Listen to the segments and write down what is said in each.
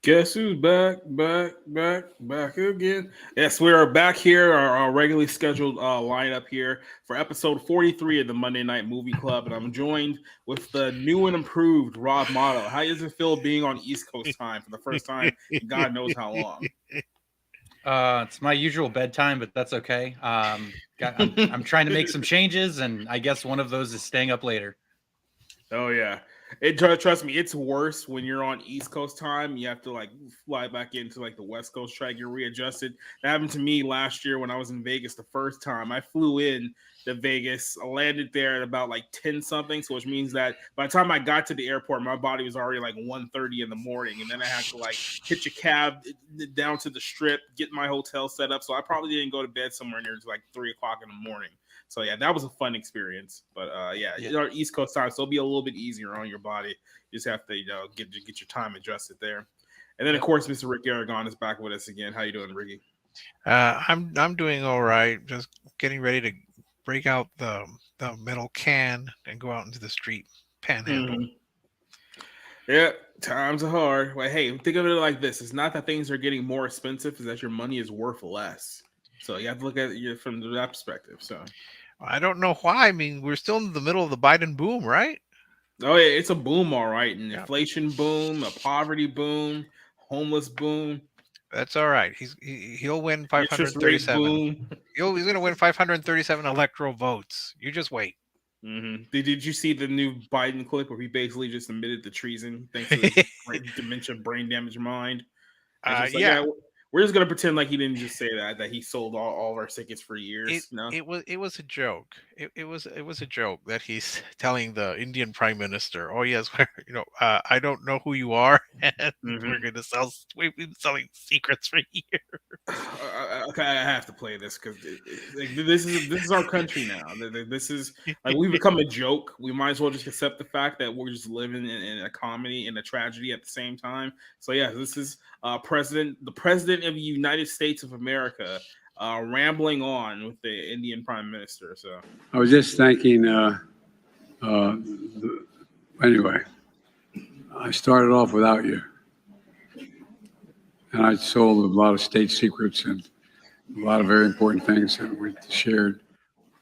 Guess who's back again? Yes, we are back here, our regularly scheduled lineup here for episode 43 of the Monday Night Movie Club. And I'm joined with the new and improved Rob Motto. How does it feel being on East Coast time for the first time in God knows how long? It's my usual bedtime, but that's okay. I'm trying to make some changes, and I guess one of those is staying up later. Oh, yeah. Trust me, it's worse when you're on East Coast time. You have to like fly back into like the West Coast track. You're readjusted. That happened to me last year when I was in Vegas the first time. I flew in to Vegas. I landed there at about like 10 something, so which means that by the time I got to the airport, my body was already like 1:30 in the morning, and then I had to like hitch a cab down to the strip, get my hotel set up. So I probably didn't go to bed somewhere near like 3 o'clock in the morning. So yeah, that was a fun experience. But yeah, East Coast time, so it'll be a little bit easier on your body. You just have to get your time adjusted there. And then of course, Mr. Rick Aragon is back with us again. How you doing, Ricky? I'm doing all right. Just getting ready to break out the metal can and go out into the street panhandle. Mm-hmm. Yeah, times are hard. Well, hey, think of it like this: it's not that things are getting more expensive; it's that your money is worth less. So you have to look at it from that perspective. So I don't know why. I mean, we're still in the middle of the Biden boom, right? oh yeah, it's a boom, all right. An Yeah, inflation boom, a poverty boom, homeless boom, that's all right. He'll win interest rate 537. boom. He's going to win 537 electoral votes. You just wait. Mm-hmm. Did you see the new Biden clip where he basically just admitted the treason thanks to his dementia, brain damaged mind? And just like, Yeah. yeah, we're just gonna pretend like he didn't just say that he sold all of our tickets for It years. No, it was a joke. It was a joke that he's telling the Indian Prime Minister, "Oh yes, I don't know who you are, and mm-hmm. we've been selling secrets for years." Okay, I have to play this because like, this is our country now. This is like we've become a joke. We might as well just accept the fact that we're just living in a comedy and a tragedy at the same time. So yeah, this is the president of the United States of America, rambling on with the Indian Prime Minister. So I was just thinking. Anyway, I started off without you, and I sold a lot of state secrets and a lot of very important things that we shared.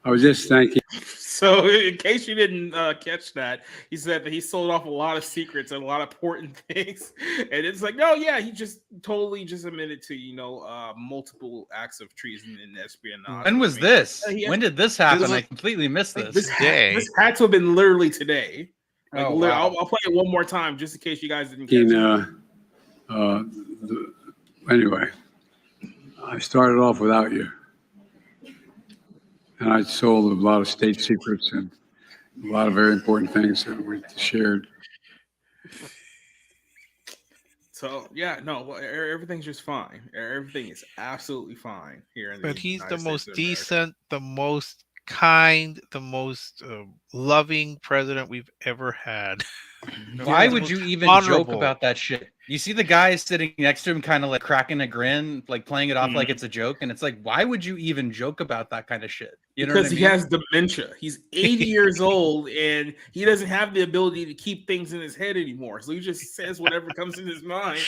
I was just thinking. So, in case you didn't catch that, he said that he sold off a lot of secrets and a lot of important things, and it's like, no, yeah, he just totally just admitted to multiple acts of treason and espionage. When was this? When did this happen? I completely missed like, this. This had to have been literally today. Like, Oh, wow. I'll play it one more time just in case you guys didn't catch it. Anyway, I started off without you, and I sold a lot of state secrets and a lot of very important things that we shared. So yeah, no, everything's just fine. Everything is absolutely fine here in the But he's United the States most of America. decent, the most kind, the most loving president we've ever had. Why He's the would most you even joke honorable. about that shit? You see the guy sitting next to him kind of like cracking a grin, like playing it off like it's a joke. And it's like, why would you even joke about that kind of shit? You know what I Because mean? he has dementia. He's 80 years old and he doesn't have the ability to keep things in his head anymore. So he just says whatever comes in his mind,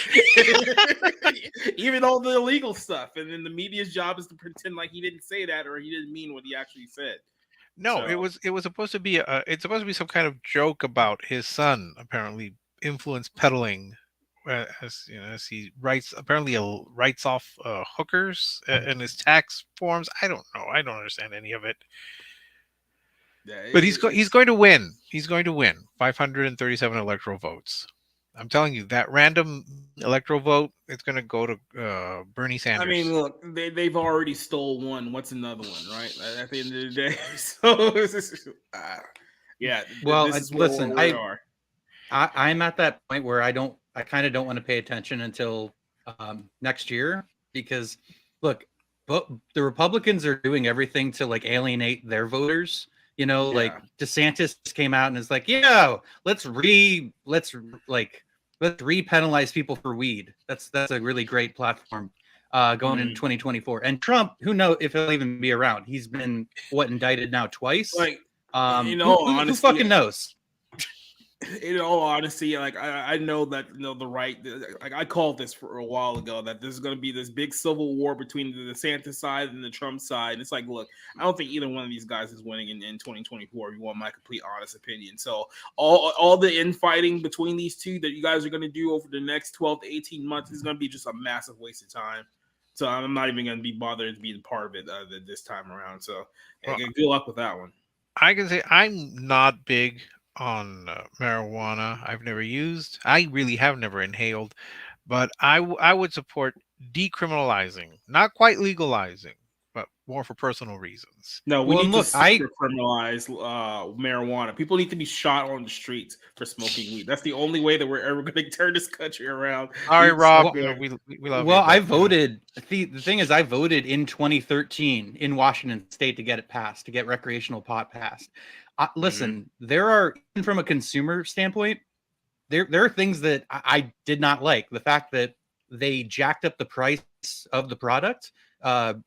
even all the illegal stuff. And then the media's job is to pretend like he didn't say that or he didn't mean what he actually said. No, So it was supposed to be it's supposed to be some kind of joke about his son apparently influence peddling, as he writes off hookers in his tax forms. I don't know. I don't understand any of it. yeah, But he's going to win. He's going to win 537 electoral votes. I'm telling you, that random electoral vote, it's going to go to Bernie Sanders. I mean, look, they've already stole one. What's another one, right? At the end of the day, so yeah. Well, this is listen, where we are. I'm at that point where I kind of don't want to pay attention until next year because look, but the Republicans are doing everything to like alienate their voters. You know, like DeSantis came out and is like, yeah, let's re-penalize people for weed. That's a really great platform going into 2024. And Trump, who knows if he'll even be around? He's been indicted now twice. Like, who honestly, fucking knows? in all honesty, like I know that the right, like I called this for a while ago that there's going to be this big civil war between the DeSantis side and the Trump side. And it's like, look, I don't think either one of these guys is winning in 2024. If you want my complete honest opinion, so all the infighting between these two that you guys are going to do over the next 12 to 18 months is going to be just a massive waste of time. So I'm not even going to be bothered to be a part of it this time around. So Well, good luck with that one. I can say I'm not big on marijuana. I've never used. I really have never inhaled, but I would support decriminalizing, not quite legalizing, but more for personal reasons. No, we Well, need and to look, super criminalize marijuana. People need to be shot on the streets for smoking weed. That's the only way that we're ever going to turn this country around. Sorry, We- Rob. well- We love Well, you. I but, voted. The thing is, I voted in 2013 in Washington State to get it passed, to get recreational pot passed. Listen, there are, even from a consumer standpoint, there are things that I did not like. The fact that they jacked up the price of the product,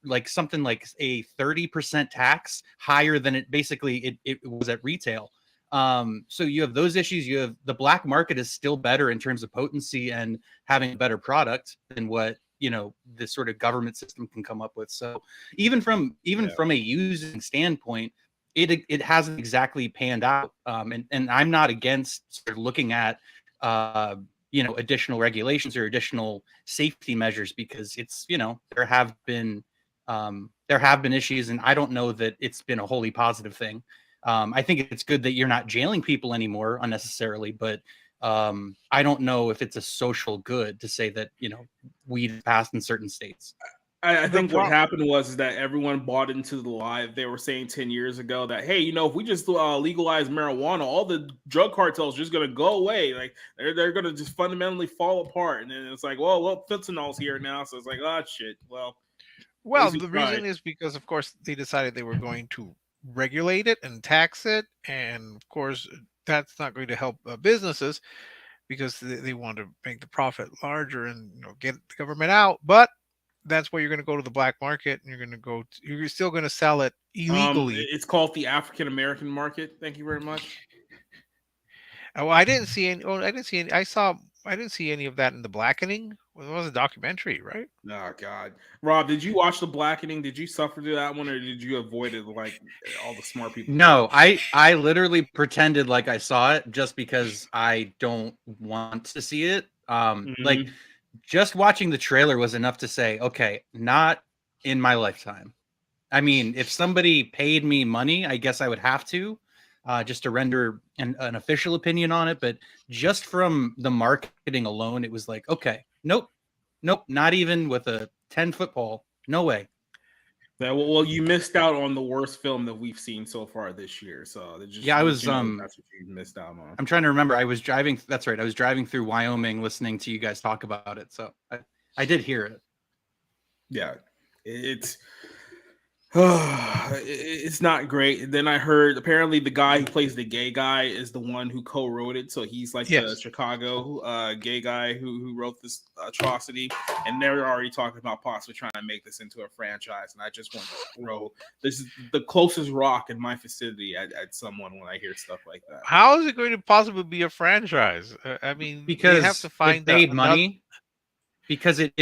like something like a 30% tax higher than it was at retail. So you have those issues. You have the black market is still better in terms of potency and having a better product than what this sort of government system can come up with. So even from a using standpoint, it hasn't exactly panned out. And I'm not against sort of looking at additional regulations or additional safety measures, because it's there have been issues, and I don't know that it's been a wholly positive thing. I think it's good that you're not jailing people anymore unnecessarily, but I don't know if it's a social good to say that weed is passed in certain states. I think what happened was that everyone bought into the lie they were saying 10 years ago that, hey, if we just legalize marijuana, all the drug cartels are just going to go away. Like they're going to just fundamentally fall apart. And then it's like, well, fentanyl's here now. So it's like, oh, shit. Well, the reason is because, of course, they decided they were going to regulate it and tax it. And, of course, that's not going to help businesses because they want to make the profit larger and get the government out. But that's where you're going to go to the black market, and you're still going to sell it illegally. It's called the African American market. Thank you very much. Oh, I didn't see any. Oh, I didn't see any. I didn't see any of that in The Blackening. Well, it was a documentary, right? Oh God, Rob, did you watch The Blackening? Did you suffer through that one, or did you avoid it like all the smart people? No, I literally pretended like I saw it just because I don't want to see it. Like just watching the trailer was enough to say, okay, not in my lifetime. I mean, if somebody paid me money, I guess I would have to, just to render an official opinion on it. But just from the marketing alone, it was like, okay, nope, not even with a 10-foot pole. No way. Yeah, well, you missed out on the worst film that we've seen so far this year. So I was that's what you missed out on. I'm trying to remember. I was driving. That's right. I was driving through Wyoming, listening to you guys talk about it. So I did hear it. Yeah, it's not great. Then I heard apparently the guy who plays the gay guy is the one who co-wrote it. So he's like the Chicago gay guy who wrote this atrocity, and they're already talking about possibly trying to make this into a franchise. And I just want to throw this is the closest rock in my vicinity at someone when I hear stuff like that. How is it going to possibly be a franchise? I mean, because they have to find it made money. Because it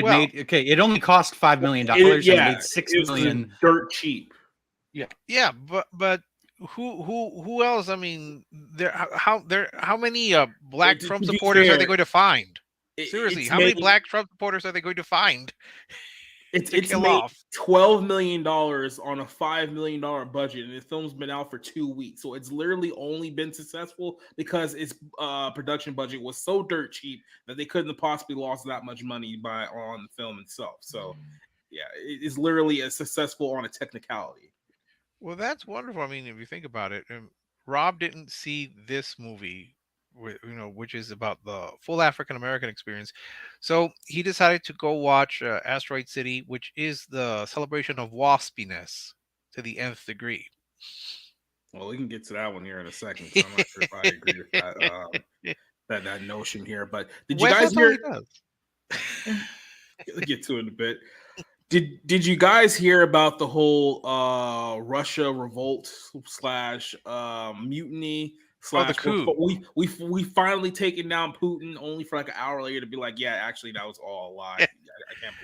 only cost $5 million and it made $6 million. Dirt cheap. Yeah, but who else? I mean, how many black Trump supporters are they going to find? Seriously, how many black Trump supporters are they going to find? It's made $12 million on a $5 million budget, and the film's been out for 2 weeks. So it's literally only been successful because its production budget was so dirt cheap that they couldn't have possibly lost that much money on the film itself. So yeah, it's literally a successful on a technicality. Well, that's wonderful. I mean, if you think about it, Rob didn't see this movie, which is about the full African American experience. So he decided to go watch Asteroid City, which is the celebration of waspiness to the nth degree. Well, we can get to that one here in a second. So I'm not sure if I agree with that notion here. But did you guys hear? We'll get to it in a bit. Did you guys hear about the whole Russia revolt / mutiny slash coup. we finally taken down Putin, only for like an hour later to be like, yeah, actually that was all a lie. I can't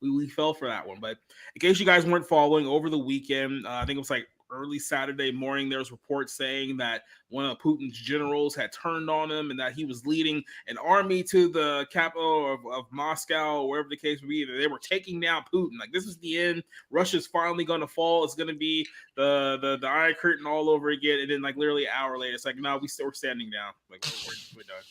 believe we fell for that one. But in case you guys weren't following, over the weekend, I think it was like early Saturday morning, there was reports saying that one of Putin's generals had turned on him and that he was leading an army to the capital of Moscow, or wherever the case would be. They were taking down Putin. Like, this is the end. Russia's finally going to fall. It's going to be the Iron Curtain all over again. And then, like, literally an hour later, it's like, no, we're standing down. Like, we're done.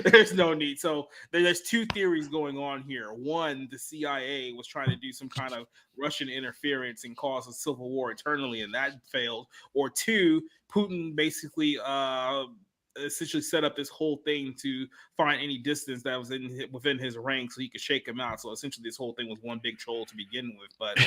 There's no need. So there's two theories going on here. One, the CIA was trying to do some kind of Russian interference and cause a civil war internally, and that failed. Or two, Putin basically essentially set up this whole thing to find any distance that was within his ranks so he could shake him out. So essentially this whole thing was one big troll to begin with. But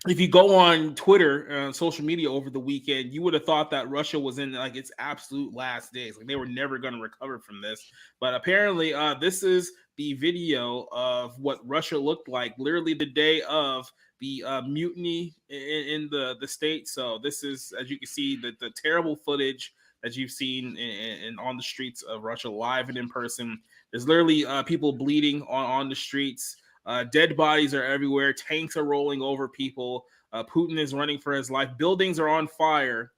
if you go on Twitter, social media over the weekend, you would have thought that Russia was in like its absolute last days. Like, they were never going to recover from this. But apparently this is the video of what Russia looked like literally the day of the mutiny in the state. So this is, as you can see, the terrible footage that you've seen in on the streets of Russia, live and in person. There's literally people bleeding on the streets. Dead bodies are everywhere. Tanks are rolling over people. Putin is running for his life. Buildings are on fire.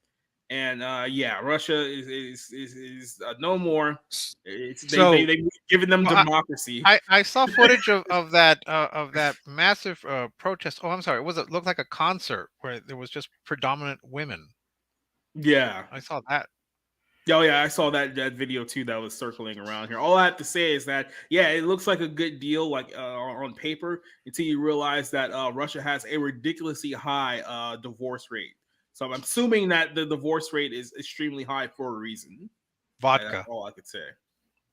And yeah, Russia is no more. They've given them democracy. I saw footage of that massive protest. Oh, I'm sorry. It looked like a concert where there was just predominant women. Yeah, I saw that. Oh yeah, I saw that video too that was circling around here. All I have to say is that, yeah, it looks like a good deal, like on paper, until you realize that Russia has a ridiculously high divorce rate. So I'm assuming that the divorce rate is extremely high for a reason. Vodka. That's all I could say.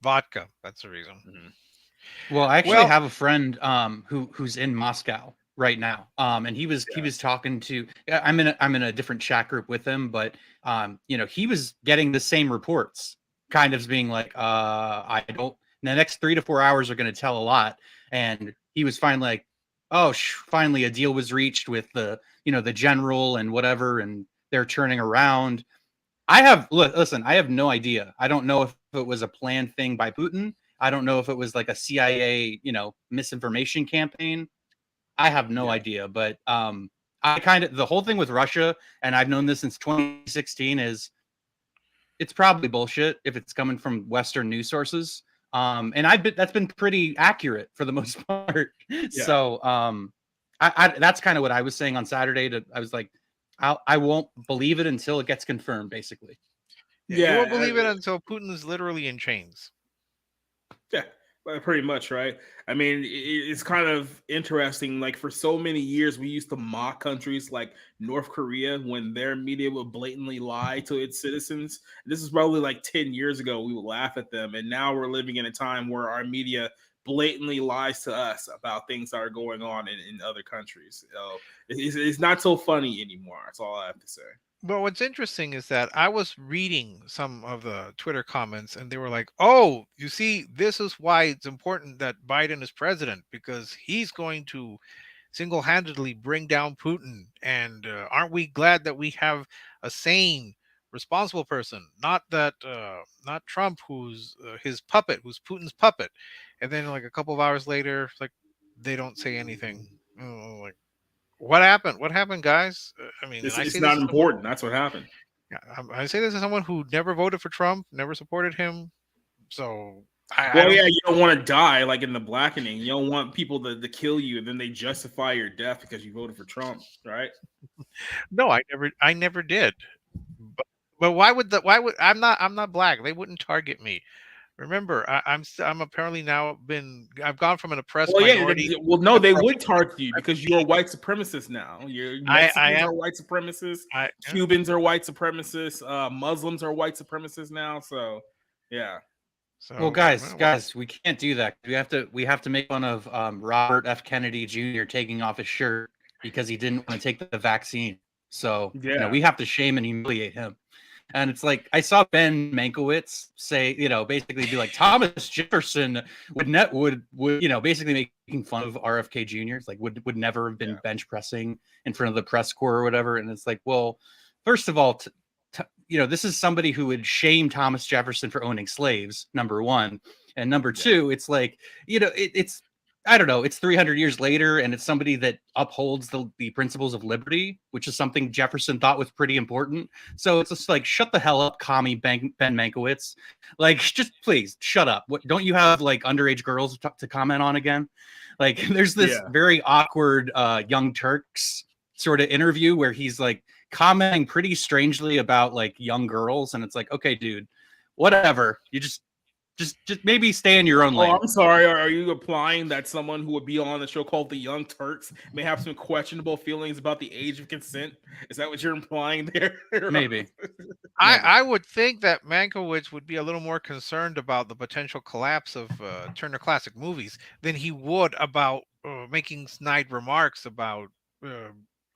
Vodka. That's the reason. Mm-hmm. Well, I actually have a friend who's in Moscow right now. And he was talking to, I'm in a different chat group with him, but he was getting the same reports, kind of being like, I don't, the next 3 to 4 hours are going to tell a lot. And he was finally like, finally a deal was reached with the general and whatever, and they're turning around. I have no idea. I don't know if it was a planned thing by Putin. I don't know if it was like a CIA, misinformation campaign. I have no idea, but the whole thing with Russia, and I've known this since 2016, is it's probably bullshit if it's coming from Western news sources. And that's been pretty accurate for the most part. Yeah. So that's kind of what I was saying on Saturday. I was like, I won't believe it until it gets confirmed, basically. Yeah, you won't believe it until Putin is literally in chains. Yeah, pretty much, right? I mean, it's kind of interesting. Like, for so many years, we used to mock countries like North Korea when their media would blatantly lie to its citizens. This is probably like 10 years ago. We would laugh at them. And now we're living in a time where our media blatantly lies to us about things that are going on in other countries. So it's not so funny anymore. That's all I have to say. Well, what's interesting is that I was reading some of the Twitter comments, and they were like, oh, you see, this is why it's important that Biden is president, because he's going to single-handedly bring down Putin. And aren't we glad that we have a sane, responsible person, not Trump, who's his puppet, who's Putin's puppet. And then like a couple of hours later, like, they don't say anything. Like, what happened? What happened, guys? I mean, it's not important. That's what happened. I say this as someone who never voted for Trump, never supported him. So, you don't want to die like in The Blackening. You don't want people to kill you, and then they justify your death because you voted for Trump, right? No, I never did. But why would I'm not black? They wouldn't target me. Remember, I'm apparently now I've gone from an oppressed minority. No, they would target you because you're a white supremacist now. Mexicans are white supremacists. Cubans are white supremacists. Muslims are white supremacists now. So, yeah. So, well, guys, we can't do that. We have to make fun of Robert F. Kennedy Jr. taking off his shirt because he didn't want to take the vaccine. So, we have to shame and humiliate him. And it's like, I saw Ben Mankiewicz say, basically be like, Thomas Jefferson would basically making fun of RFK Jr. It's like would never have been bench pressing in front of the press corps or whatever. And it's like, well, first of all, this is somebody who would shame Thomas Jefferson for owning slaves, number one. And number two, it's like, it's, I don't know, it's 300 years later, and it's somebody that upholds the principles of liberty, which is something Jefferson thought was pretty important. So it's just like, shut the hell up, commie Ben Mankiewicz. Like, just please shut up. What, don't you have like underage girls to comment on again? Like, there's this very awkward Young Turks sort of interview where he's like commenting pretty strangely about like young girls, and it's like, okay, dude, whatever. You just maybe stay in your own lane. Oh, I'm sorry. Are you implying that someone who would be on the show called The Young Turks may have some questionable feelings about the age of consent? Is that what you're implying there? Maybe. I would think that Mankiewicz would be a little more concerned about the potential collapse of Turner Classic Movies than he would about making snide remarks about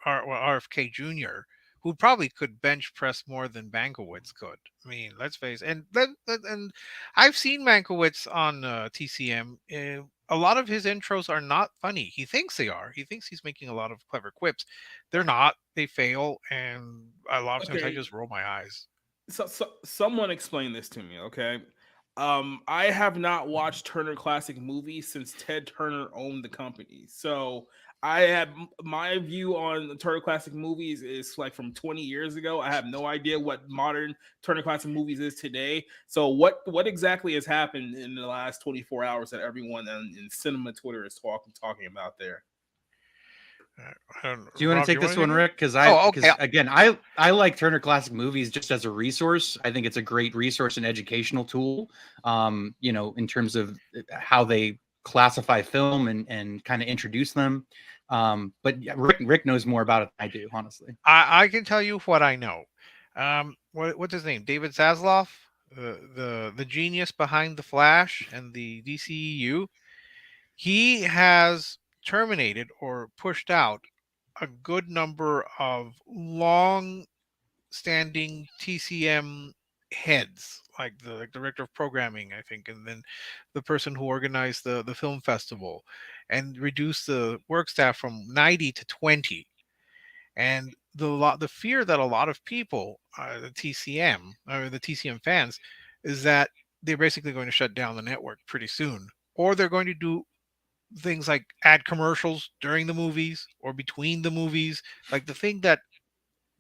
RFK Jr., who probably could bench press more than Mankiewicz could. I mean, let's face it. And I've seen Mankiewicz on TCM. A lot of his intros are not funny. He thinks they are. He thinks he's making a lot of clever quips. They're not. They fail, and a lot of times I just roll my eyes. So someone explain this to me, okay? I have not watched Turner Classic Movies since Ted Turner owned the company. So I have my view on the Turner Classic Movies is like from 20 years ago. I have no idea what modern Turner Classic Movies is today. So what exactly has happened in the last 24 hours that everyone in cinema Twitter is talking about there? Do you want to take this one, Rick? Because again, I like Turner Classic Movies just as a resource. I think it's a great resource and educational tool. In terms of how they classify film and kind of introduce them. But Rick knows more about it than I do, honestly. I can tell you what I know. What's his name? David Zaslav, the genius behind the Flash and the DCEU. He has terminated or pushed out a good number of long-standing TCM heads, like the director of programming, I think, and then the person who organized the film festival, and reduced the work staff from 90 to 20. And the fear that a lot of people, the TCM fans, is that they're basically going to shut down the network pretty soon, or they're going to do things like add commercials during the movies or between the movies, like the thing that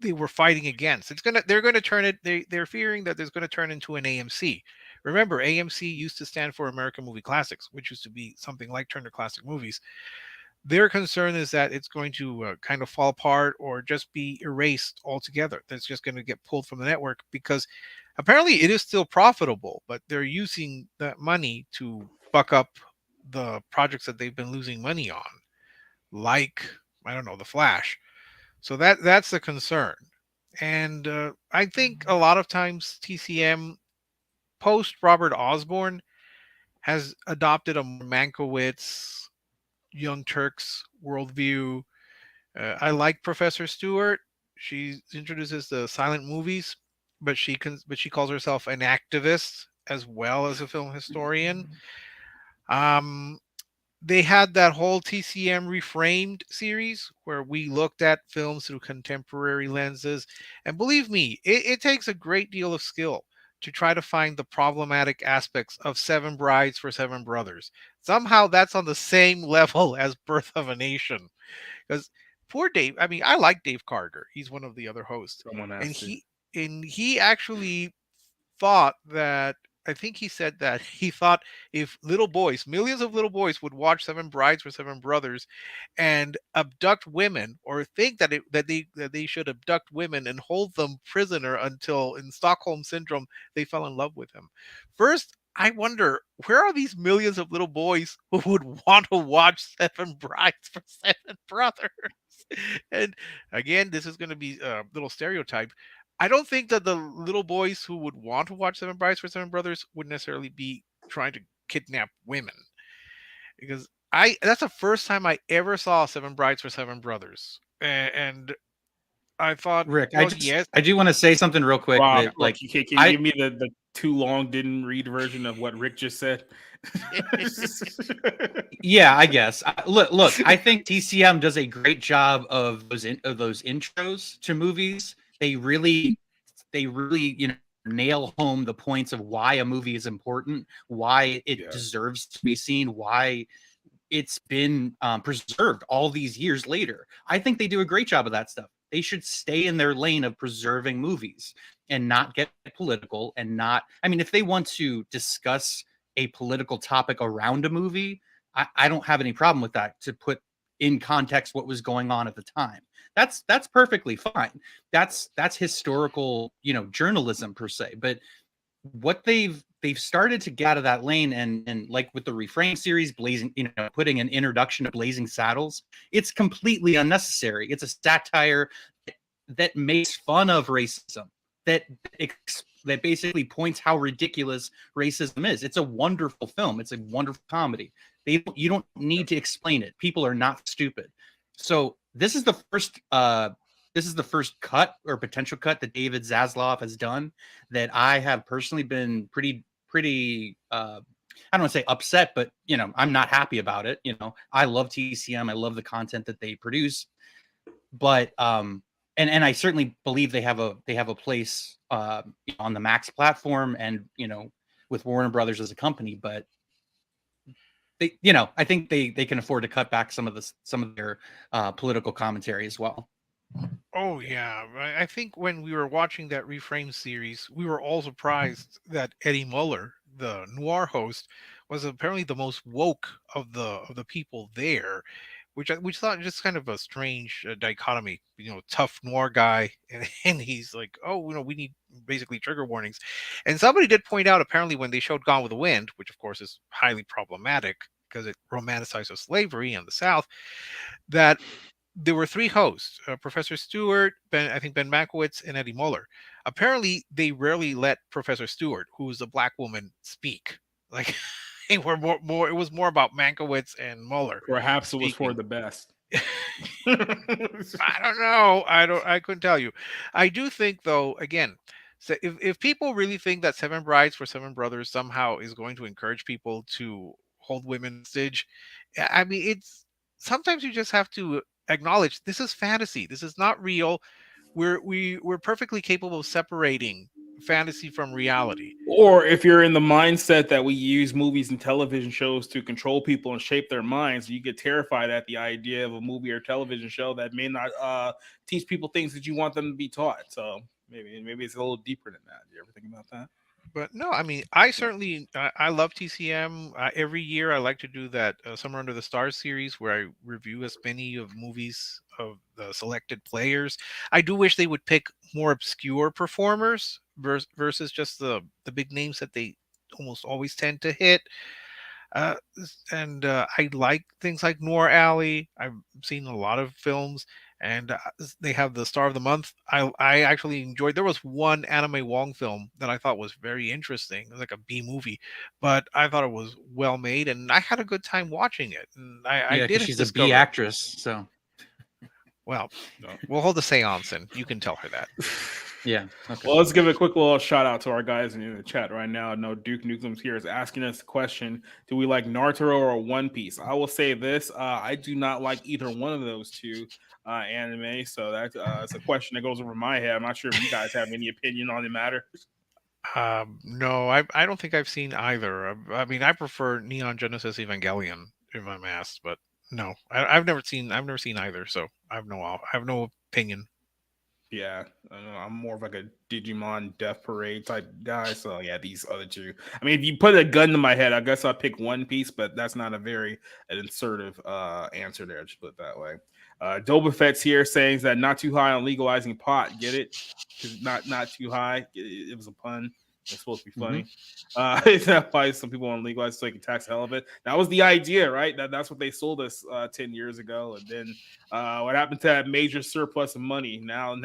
they were fighting against. They're going to turn it. They're fearing that there's going to turn into an AMC. Remember, AMC used to stand for American Movie Classics, which used to be something like Turner Classic Movies. Their concern is that it's going to kind of fall apart or just be erased altogether. That's just going to get pulled from the network, because apparently it is still profitable, but they're using that money to buck up the projects that they've been losing money on, like, I don't know, The Flash. So that's the concern. And I think a lot of times TCM, post Robert Osborne, has adopted a Mankiewicz, Young Turks worldview. I like Professor Stewart. She introduces the silent movies, but she calls herself an activist as well as a film historian. They had that whole TCM Reframed series where we looked at films through contemporary lenses. And believe me, it takes a great deal of skill to try to find the problematic aspects of Seven Brides for Seven Brothers. Somehow that's on the same level as Birth of a Nation. Because poor Dave, I mean, I like Dave Carter. He's one of the other hosts. And he actually thought that, I think he said that he thought if millions of little boys would watch Seven Brides for Seven Brothers and abduct women, or think that they should abduct women and hold them prisoner until, in Stockholm Syndrome, they fell in love with him. First, I wonder, where are these millions of little boys who would want to watch Seven Brides for Seven Brothers? And again, this is going to be a little stereotype. I don't think that the little boys who would want to watch Seven Brides for Seven Brothers would necessarily be trying to kidnap women, because that's the first time I ever saw Seven Brides for Seven Brothers, and I thought, Rick, I do want to say something real quick. Wow, that, like, can you give me the too long didn't read version of what Rick just said? Yeah, I guess. Look, I think TCM does a great job of those intros to movies. They really they really, nail home the points of why a movie is important, why it deserves to be seen, why it's been preserved all these years later. I think they do a great job of that stuff. They should stay in their lane of preserving movies and not get political and not, I mean, if they want to discuss a political topic around a movie, I don't have any problem with that, to put in context what was going on at the time. That's perfectly fine. That's historical, journalism per se. But what they've started to get out of that lane, and like with the Reframe series, blazing, putting an introduction to Blazing Saddles, it's completely unnecessary. It's a satire that makes fun of racism, that basically points how ridiculous racism is. It's a wonderful film. It's a wonderful comedy. You don't need to explain it. People are not stupid. So this is the first cut or potential cut that David Zaslav has done that I have personally been pretty I don't want to say upset, but I'm not happy about it. I love TCM. I love the content that they produce, but and I certainly believe they have a place on the Max platform and with Warner Brothers as a company, but they, I think they can afford to cut back some of their political commentary as well. Oh yeah, I think when we were watching that Reframe series, we were all surprised that Eddie Muller, the noir host, was apparently the most woke of the people there, which thought just kind of a strange dichotomy. Tough noir guy, and he's like, oh, we need basically trigger warnings. And somebody did point out, apparently, when they showed Gone with the Wind, which of course is highly problematic because it romanticizes slavery in the South, that there were three hosts: Professor Stewart, I think Ben Mankiewicz, and Eddie Muller. Apparently, they rarely let Professor Stewart, who is a black woman, speak. Like, it was more about Mankiewicz and Muller. Perhaps speaking. It was for the best. I don't know. I couldn't tell you. I do think, though, again, so if people really think that Seven Brides for Seven Brothers somehow is going to encourage people to hold women hostage, I mean, it's sometimes you just have to acknowledge this is fantasy. This is not real. We're perfectly capable of separating fantasy from reality. Or if you're in the mindset that we use movies and television shows to control people and shape their minds, you get terrified at the idea of a movie or television show that may not teach people things that you want them to be taught. So maybe it's a little deeper than that. You ever think about that? But no, I mean, I certainly I love TCM. Every year, I like to do that Summer Under the Stars series where I review as many of movies of the selected players. I do wish they would pick more obscure performers versus just the big names that they almost always tend to hit. And I like things like Noir Alley. I've seen a lot of films, and they have the Star of the Month. I actually enjoyed. There was one Anime Wong film that I thought was very interesting. It was like a B movie, but I thought it was well made, and I had a good time watching it. And I did. She's a B actress, so. Well, we'll hold a seance, and you can tell her that. Yeah. Okay. Well, let's give a quick little shout out to our guys in the chat right now. No, Duke Nukem's here is asking us the question: do we like Naruto or One Piece? I will say this: I do not like either one of those two anime. So that's a question that goes over my head. I'm not sure if you guys have any opinion on the matter. No, I don't think I've seen either. I mean, I prefer Neon Genesis Evangelion if I'm asked, but no, I've never seen either. So I have no opinion. Yeah, I'm more of like a Digimon Death Parade type guy. So yeah, these other two. I mean, if you put a gun to my head, I guess I'd pick One Piece, but that's not a very assertive answer there. Just put it that way. Doba Fett's here saying that not too high on legalizing pot. Get it? Not too high. It was a pun. It's supposed to be funny. That's why some people want to legalize so they can tax the hell of it. That was the idea, right? That's what they sold us 10 years ago. And then what happened to that major surplus of money? Now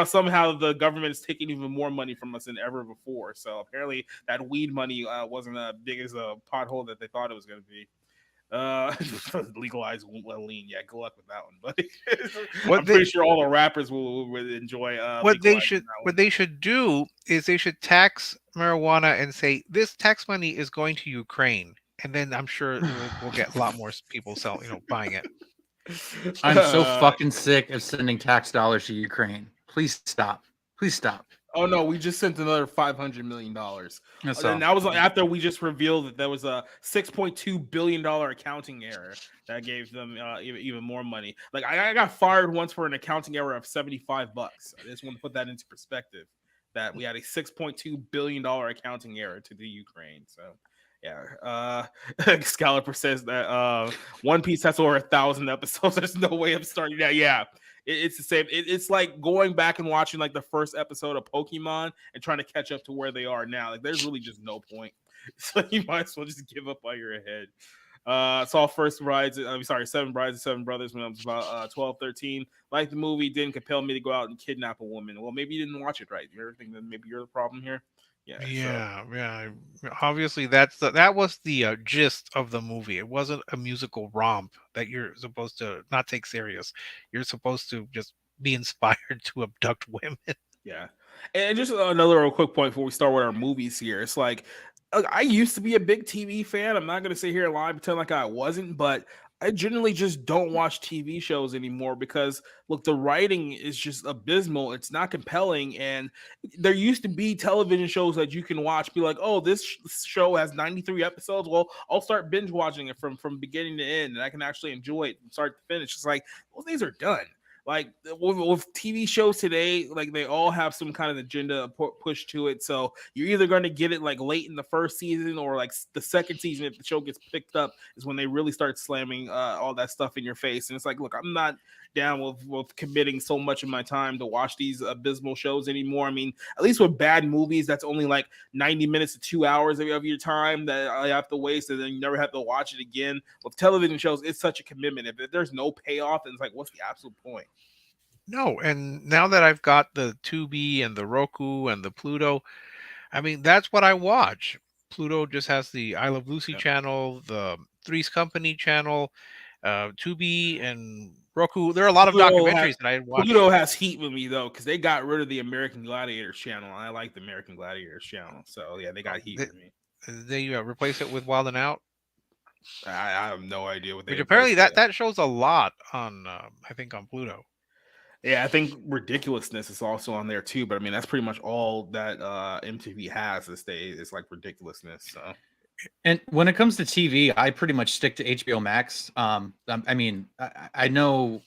somehow the government is taking even more money from us than ever before. So apparently that weed money wasn't as big as a pothole that they thought it was going to be. Legalize lean. Yeah, good luck with that one, buddy. I'm pretty sure all the rappers will enjoy what they should do is they should tax marijuana and say this tax money is going to Ukraine, and then I'm sure we'll get a lot more people buying it. I'm so fucking sick of sending tax dollars to Ukraine. Please stop. Oh no, we just sent another $500 million. That's And all. that was after we just revealed that there was a $6.2 billion accounting error that gave them even more money. Like I got fired once for an accounting error of $75. I just want to put that into perspective. That we had a $6.2 billion accounting error to the Ukraine. So yeah, Scalper says that One Piece has over 1,000 episodes. There's no way of starting that. Yeah, it's the same. It's like going back and watching like the first episode of Pokemon and trying to catch up to where they are now. Like there's really just no point. So you might as well just give up while you're ahead. Saw first brides. I'm sorry, seven brides and seven brothers when I was about 12, 13. Like the movie didn't compel me to go out and kidnap a woman. Well, maybe you didn't watch it right. You ever think that maybe you're the problem here? Yeah. So Yeah. Obviously, that was the gist of the movie. It wasn't a musical romp that you're supposed to not take serious. You're supposed to just be inspired to abduct women. yeah. And just another real quick point before we start with our movies here. It's like I used to be a big TV fan. I'm not gonna sit here and lie and pretend like I wasn't, but I generally just don't watch TV shows anymore because look, the writing is just abysmal. It's not compelling, and there used to be television shows that you can watch. Be like, oh, this show has 93 episodes. Well, I'll start binge watching it from beginning to end, and I can actually enjoy it from start to finish. It's like those days are done. Like with TV shows today, like they all have some kind of agenda push to it. So you're either going to get it like late in the first season or like the second season if the show gets picked up is when they really start slamming all that stuff in your face. And it's like, look, I'm not down with committing so much of my time to watch these abysmal shows anymore. I mean, at least with bad movies, that's only like 90 minutes to 2 hours of your time that I have to waste, and then you never have to watch it again. With television shows, it's such a commitment. If there's no payoff, then it's like, what's the absolute point? No, and now that I've got the Tubi and the Roku and the Pluto, I mean that's what I watch. Pluto just has the I Love Lucy Yep. channel, the Three's Company channel, Tubi and Roku. There are a lot of Pluto has, documentaries that I watch. Pluto has heat with me though, because they got rid of the American Gladiators channel. I like the American Gladiators channel, so yeah, they got heat They, with me. they replace it with Wild and Out, I have no idea what they which apparently replaced it with. that shows a lot on I think on Pluto. Yeah, I think ridiculousness is also on there too, but I mean that's pretty much all that MTV has this day. It's like ridiculousness. So And when it comes to TV, I pretty much stick to HBO Max. I mean, I know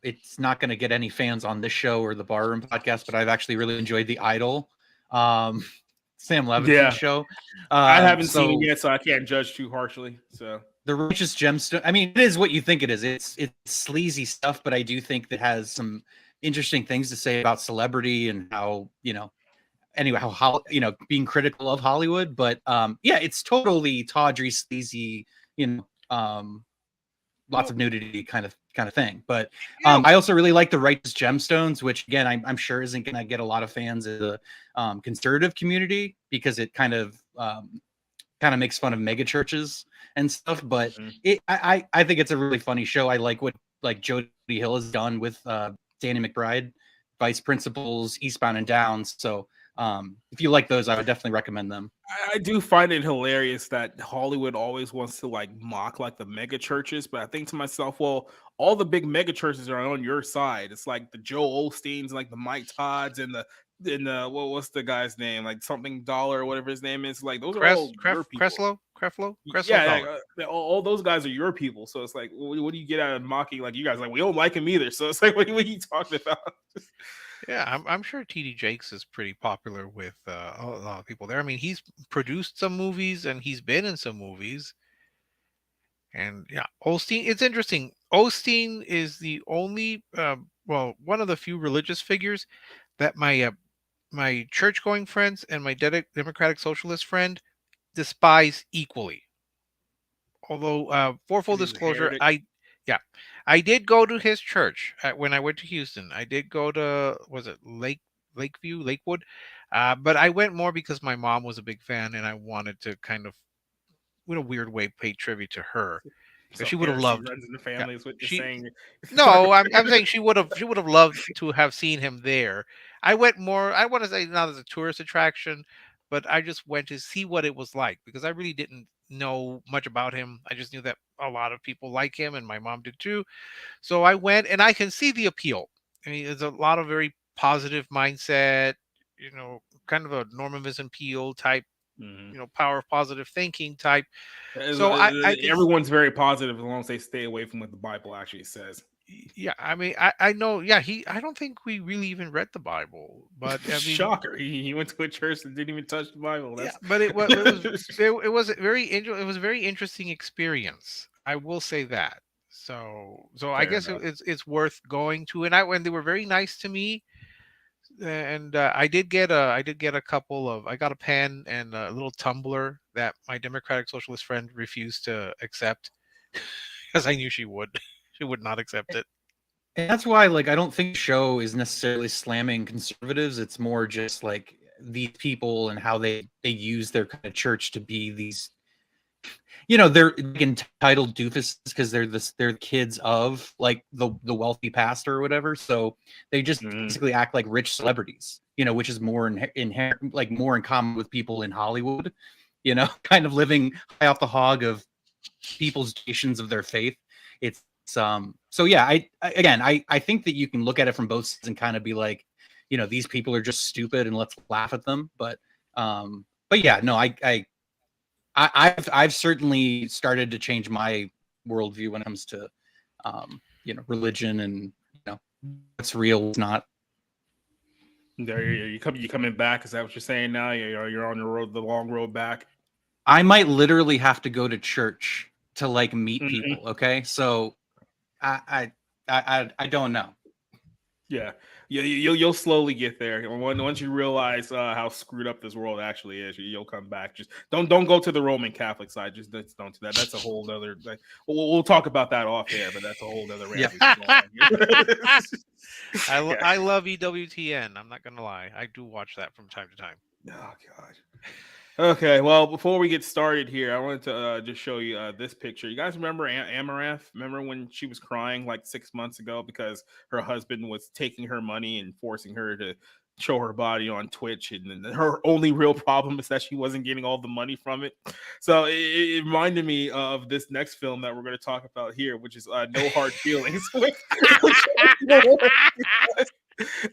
it's not going to get any fans on this show or the Barroom podcast, but I've actually really enjoyed The Idol, Sam Levinson's show. I haven't seen it yet, so I can't judge too harshly. So The Righteous Gemstone. I mean, it is what you think it is. It's sleazy stuff, but I do think that has some interesting things to say about celebrity and how anyway, how being critical of Hollywood, but yeah, it's totally tawdry, sleazy, lots of nudity kind of thing. But I also really like The Righteous Gemstones, which again I'm sure isn't going to get a lot of fans in the conservative community because it kind of makes fun of mega churches and stuff. But I think it's a really funny show. I like what Jody Hill has done with Danny McBride, Vice Principals, Eastbound and Downs. So if you like those, I would definitely recommend them. I do find it hilarious that Hollywood always wants to like mock like the mega churches, but I think to myself, well, all the big mega churches are on your side. It's like the Joe Osteens, like the Mike Todds, and the what's the guy's name, like something Dollar or whatever his name is. Like those are all your people. Creflo, Yeah, all those guys are your people. So it's like, what do you get out of mocking like you guys? Like we don't like him either. So it's like, what are you talking about? Yeah, I'm sure TD Jakes is pretty popular with a lot of people there. I mean, he's produced some movies and he's been in some movies. And yeah, Osteen, it's interesting. Osteen is the only, one of the few religious figures that my church-going friends and my Democratic Socialist friend despise equally. Although, for full disclosure, I did go to his church when I went to Houston. I did go to, was it Lakeview, Lakewood? But I went more because my mom was a big fan and I wanted to kind of, in a weird way, pay tribute to her. So she would have loved. Runs in the family is what you're saying. No, I'm saying she would have loved to have seen him there. I went more. I want to say not as a tourist attraction, but I just went to see what it was like because I really didn't know much about him. I just knew that a lot of people like him, and my mom did too. So I went, and I can see the appeal. I mean, there's a lot of very positive mindset. kind of a Norman Vincent Peale type, Mhm. power of positive thinking type. So I think, Everyone's very positive as long as they stay away from what the Bible actually says. yeah, I mean, I know, yeah, I don't think we really even read the Bible, but I mean, Shocker! He went to a church that didn't even touch the Bible. yeah, That's but it was it was a very interesting experience. I will say that. So I fair guess enough. it's worth going to. And when they were very nice to me, and I did get a couple of I got a pen and a little tumbler that my Democratic Socialist friend refused to accept because I knew she would. She would not accept it. And that's why, like, I don't think the show is necessarily slamming conservatives. It's more just like these people and how they use their kind of church to be these, they're like entitled doofuses because they're kids of like the wealthy pastor or whatever. So they just Mhm. basically act like rich celebrities, which is more inherent, like more in common with people in Hollywood, kind of living high off the hog of people's nations of their faith. It's so yeah, I think that you can look at it from both sides and kind of be like, these people are just stupid and let's laugh at them. But yeah, no, I've certainly started to change my worldview when it comes to religion and what's real, what's not. You coming back? Is that what you're saying now? You're on the long road back. I might literally have to go to church to like meet Mhm. people. Okay, so I don't know. Yeah, you'll slowly get there. Once you realize how screwed up this world actually is, you'll come back. Just don't go to the Roman Catholic side. Just don't do that. That's a whole other. Like, we'll talk about that off air, but that's a whole other rant. I love EWTN. I'm not gonna lie. I do watch that from time to time. Oh gosh. Okay, well, before we get started here, I wanted to just show you this picture. You guys remember Amaranth? Remember when she was crying like 6 months ago because her husband was taking her money and forcing her to show her body on Twitch, and then her only real problem is that she wasn't getting all the money from it. So it reminded me of this next film that we're going to talk about here, which is No Hard Feelings.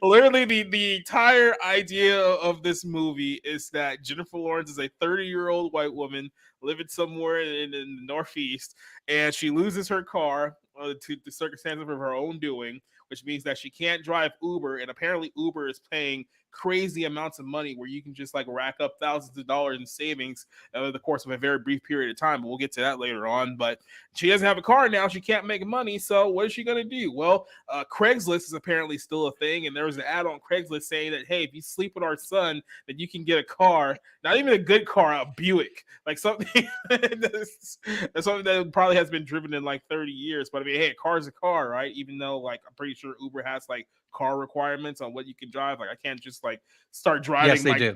Literally, the entire idea of this movie is that Jennifer Lawrence is a 30-year-old white woman living somewhere in the Northeast, and she loses her car to the circumstances of her own doing, which means that she can't drive Uber, and apparently Uber is paying crazy amounts of money where you can just like rack up thousands of dollars in savings over the course of a very brief period of time. But we'll get to that later on. But she doesn't have a car now. She can't make money. So what is she going to do? Well, Craigslist is apparently still a thing. And there was an ad on Craigslist saying that, hey, if you sleep with our son, then you can get a car, not even a good car, a Buick, like something that's something that probably has been driven in like 30 years. But I mean, hey, a car's a car, right? Even though like I'm pretty sure Uber has like car requirements on what you can drive. Like I can't just like start driving Yes, they my do.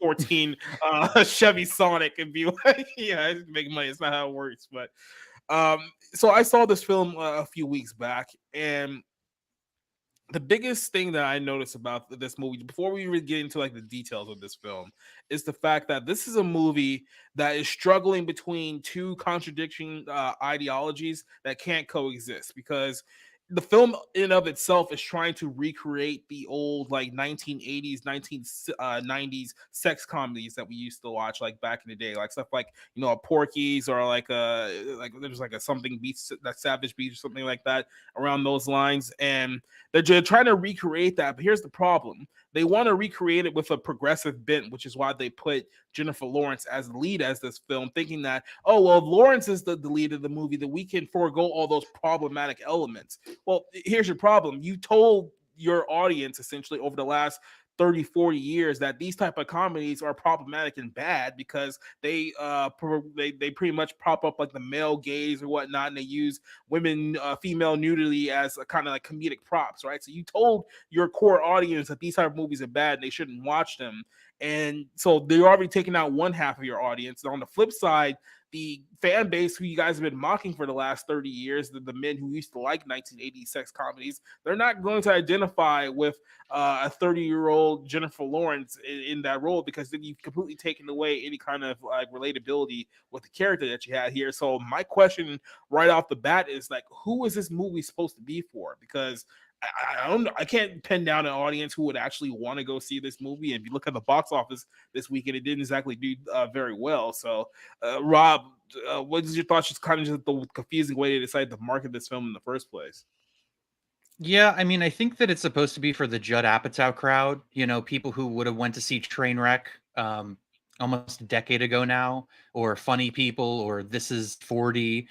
2014 Chevy Sonic and be like, yeah, I make money. It's not how it works. But so I saw this film a few weeks back, and the biggest thing that I noticed about this movie, before we even get into like the details of this film, is the fact that this is a movie that is struggling between two contradiction ideologies that can't coexist, because the film in and of itself is trying to recreate the old like 1980s 1990s sex comedies that we used to watch like back in the day, like stuff like a Porky's, or like there's like a something beats that Savage Beats or something like that around those lines. And they're trying to recreate that, but here's the problem. They want to recreate it with a progressive bent, which is why they put Jennifer Lawrence as the lead as this film, thinking that, oh, well, if Lawrence is the lead of the movie, that we can forego all those problematic elements. Well, here's your problem. You told your audience essentially over the last 30-40 years that these type of comedies are problematic and bad because they pretty much prop up like the male gaze or whatnot, and they use women female nudity as a kind of like comedic props, right? So you told your core audience that these type of movies are bad and they shouldn't watch them, and so they're already taking out one half of your audience. And on the flip side, the fan base who you guys have been mocking for the last 30 years, the men who used to like 1980s sex comedies, they're not going to identify with a 30-year-old Jennifer Lawrence in that role, because then you've completely taken away any kind of like relatability with the character that you had here. So my question right off the bat is like, who is this movie supposed to be for? Because I can't pin down an audience who would actually want to go see this movie. And if you look at the box office this weekend, it didn't exactly do very well. So, Rob, what is your thoughts? Just kind of just the confusing way they decided to market this film in the first place. Yeah, I mean, I think that it's supposed to be for the Judd Apatow crowd, people who would have went to see Trainwreck almost a decade ago now, or Funny People, or This Is 40,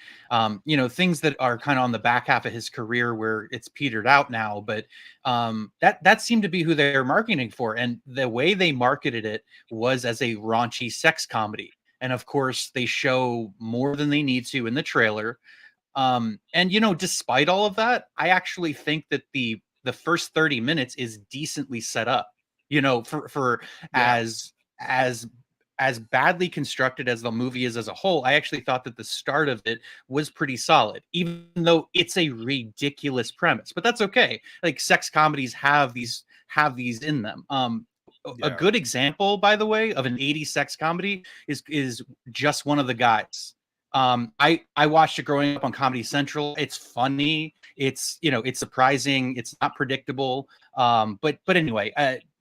things that are kind of on the back half of his career where it's petered out now. But that seemed to be who they're marketing for. And the way they marketed it was as a raunchy sex comedy. And of course, they show more than they need to in the trailer. And despite all of that, I actually think that the first 30 minutes is decently set up, for Yeah. as badly constructed as the movie is as a whole. I actually thought that the start of it was pretty solid, even though it's a ridiculous premise, but that's okay. Like, sex comedies have these in them. A Yeah. good example, by the way, of an 80s sex comedy is Just One of the Guys. I watched it growing up on Comedy Central. It's funny. It's it's surprising. It's not predictable. But anyway,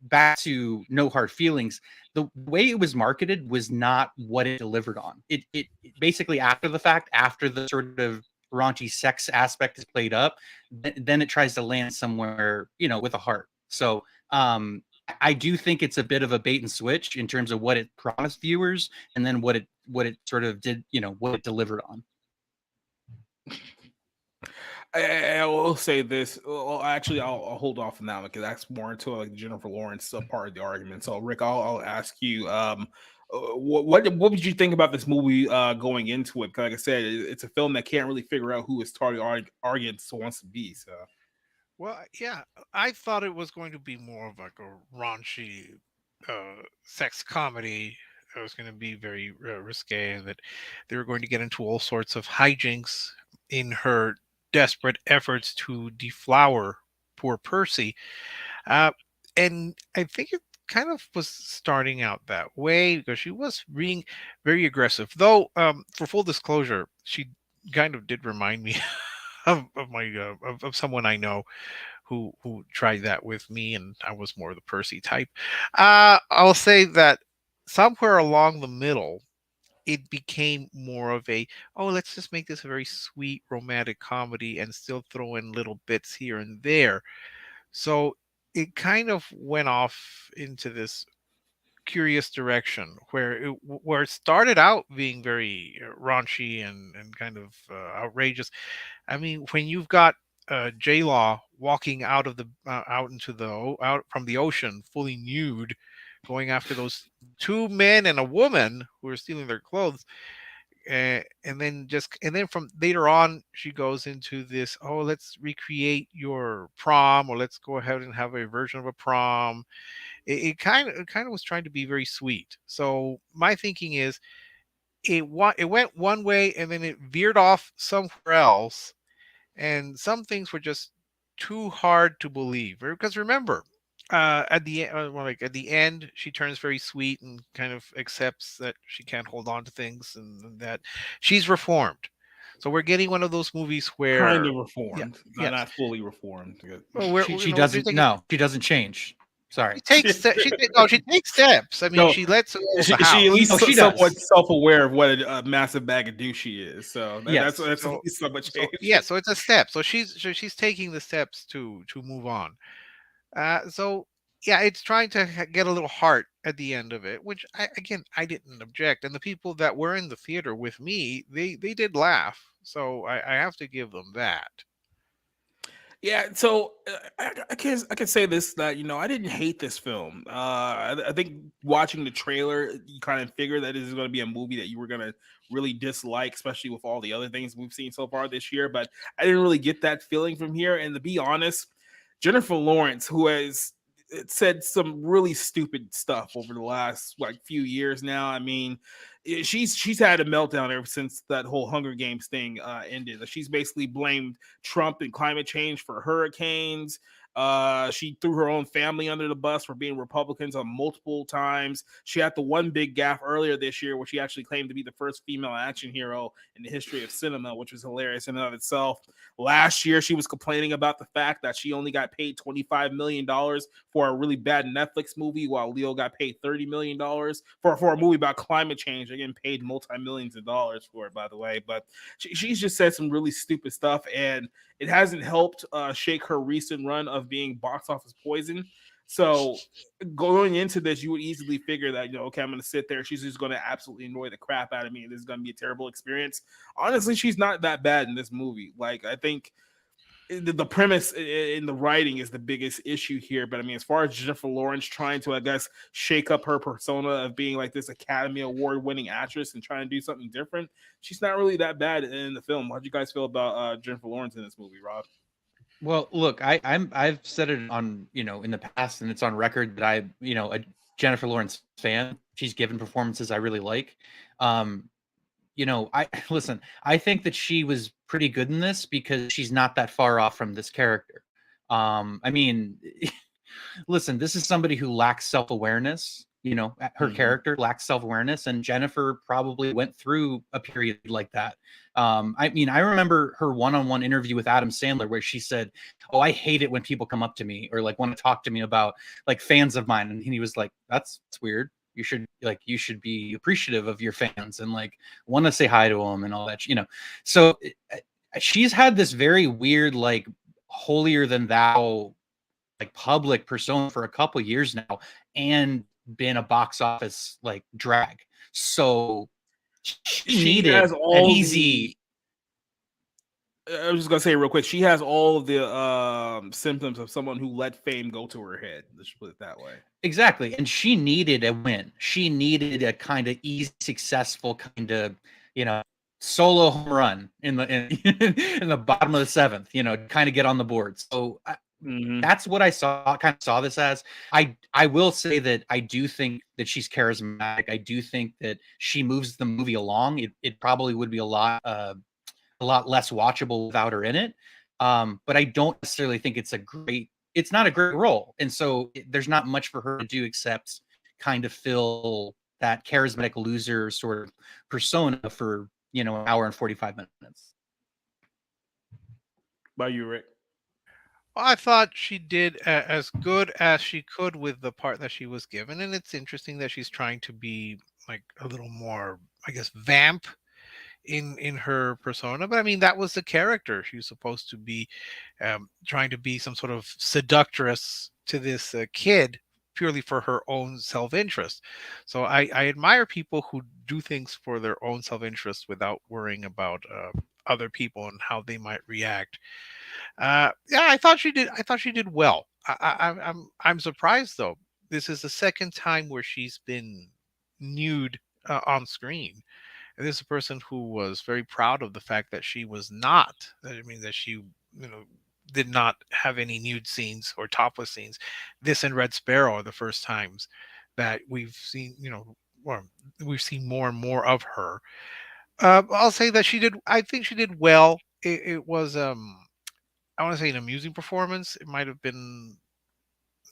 back to No Hard Feelings. The way it was marketed was not what it delivered on. It basically, after the fact, after the sort of raunchy sex aspect is played up, then it tries to land somewhere with a heart. So I do think it's a bit of a bait and switch in terms of what it promised viewers and then what it sort of did, what it delivered on. I will say this. Well, actually, I'll hold off on that because that's more into like Jennifer Lawrence part of the argument. So, Rick, I'll ask you. What would you think about this movie going into it? 'Cause like I said, it's a film that can't really figure out who its target audience wants to be. So, Well, yeah, I thought it was going to be more of like a raunchy sex comedy. It was going to be very risque, and that they were going to get into all sorts of hijinks in her desperate efforts to deflower poor Percy. Uh, and I think it kind of was starting out that way because she was being very aggressive. Though, for full disclosure, she kind of did remind me of my of someone I know who tried that with me, and I was more the Percy type. I'll say that somewhere along the middle, it became more of a, oh, let's just make this a very sweet romantic comedy and still throw in little bits here and there. So it kind of went off into this curious direction where it started out being very raunchy and kind of outrageous. I mean, when you've got J Law walking out of the out into the out from the ocean fully nude, going after those two men and a woman who are stealing their clothes, and then from later on she goes into this, oh, let's recreate your prom, or let's go ahead and have a version of a prom. It kind of was trying to be very sweet. So my thinking is it went one way and then it veered off somewhere else, and some things were just too hard to believe. Because remember, like at the end, she turns very sweet and kind of accepts that she can't hold on to things and that she's reformed. So we're getting one of those movies kind where, of yeah, reformed, yes, not fully reformed. well, we're She doesn't. No, she doesn't change. Sorry. she takes steps. I mean, No, she lets her leave she, the she at house. least Oh, she somewhat does. self-aware of what a massive bag of douche she is. So that's Yes. at So least somewhat so change. yeah, so it's a step. So she's taking the steps to move on. So yeah, it's trying to get a little heart at the end of it, which I didn't object, and the people that were in the theater with me, they did laugh. So I have to give them that. Yeah, so I can say this, that I didn't hate this film. I think watching the trailer, you kind of figure that this is going to be a movie that you were going to really dislike, especially with all the other things we've seen so far this year. But I didn't really get that feeling from here. And to be honest, Jennifer Lawrence, who has said some really stupid stuff over the last like few years now. I mean, she's had a meltdown ever since that whole Hunger Games thing ended. She's basically blamed Trump and climate change for hurricanes. She threw her own family under the bus for being Republicans on multiple times. She had the one big gaffe earlier this year where she actually claimed to be the first female action hero in the history of cinema, which was hilarious in and of itself. Last year, she was complaining about the fact that she only got paid $25 million for a really bad Netflix movie, while Leo got paid $30 million for a movie about climate change. They're getting paid multi-millions of dollars for it, by the way. But she's just said some really stupid stuff, and it hasn't helped shake her recent run of being box office poison. So going into this, you would easily figure that, okay, I'm going to sit there. She's just going to absolutely annoy the crap out of me, and this is going to be a terrible experience. Honestly, she's not that bad in this movie. Like, I think the premise in the writing is the biggest issue here. But I mean, as far as Jennifer Lawrence trying to, I guess, shake up her persona of being like this Academy Award winning actress and trying to do something different, she's not really that bad in the film. How'd you guys feel about Jennifer Lawrence in this movie, Rob? Well, look, I've said it on, in the past, and it's on record that I, a Jennifer Lawrence fan. She's given performances I really like. I listen, I think that she was pretty good in this because she's not that far off from this character. I mean, listen, this is somebody who lacks self-awareness. Her character lacks self-awareness, and Jennifer probably went through a period like that. I mean, I remember her one-on-one interview with Adam Sandler where she said, "Oh, I hate it when people come up to me or like want to talk to me about like fans of mine," and he was like, "That's weird. You should be appreciative of your fans and like want to say hi to them and all that." So she's had this very weird, like holier than thou, like public persona for a couple years now, and been a box office like drag. So she needed has an easy. I was just gonna say real quick, she has all of the symptoms of someone who let fame go to her head. Let's put it that way. Exactly. And she needed a win. She needed a kind of easy, successful kind of, solo home run in the bottom of the seventh, kind of get on the board. So that's what I kind of saw this as. I will say that I do think that she's charismatic. I do think that she moves the movie along. It probably would be a lot less watchable without her in it. But I don't necessarily think it's not a great role. And so there's not much for her to do except kind of fill that charismatic loser sort of persona for, an hour and 45 minutes. By you, Rick? I thought she did as good as she could with the part that she was given. And it's interesting that she's trying to be like a little more, I guess, vamp in her persona. But I mean, that was the character. She was supposed to be trying to be some sort of seductress to this kid purely for her own self-interest. So I admire people who do things for their own self-interest without worrying about other people and how they might react. Yeah, I thought she did. I thought she did well. I'm surprised though. This is the second time where she's been nude on screen. And this is a person who was very proud of the fact that she was not. I mean, that she, did not have any nude scenes or topless scenes. This and Red Sparrow are the first times that we've seen, or we've seen more and more of her. I'll say that she did. I think she did well. It was, I want to say, an amusing performance. It might have been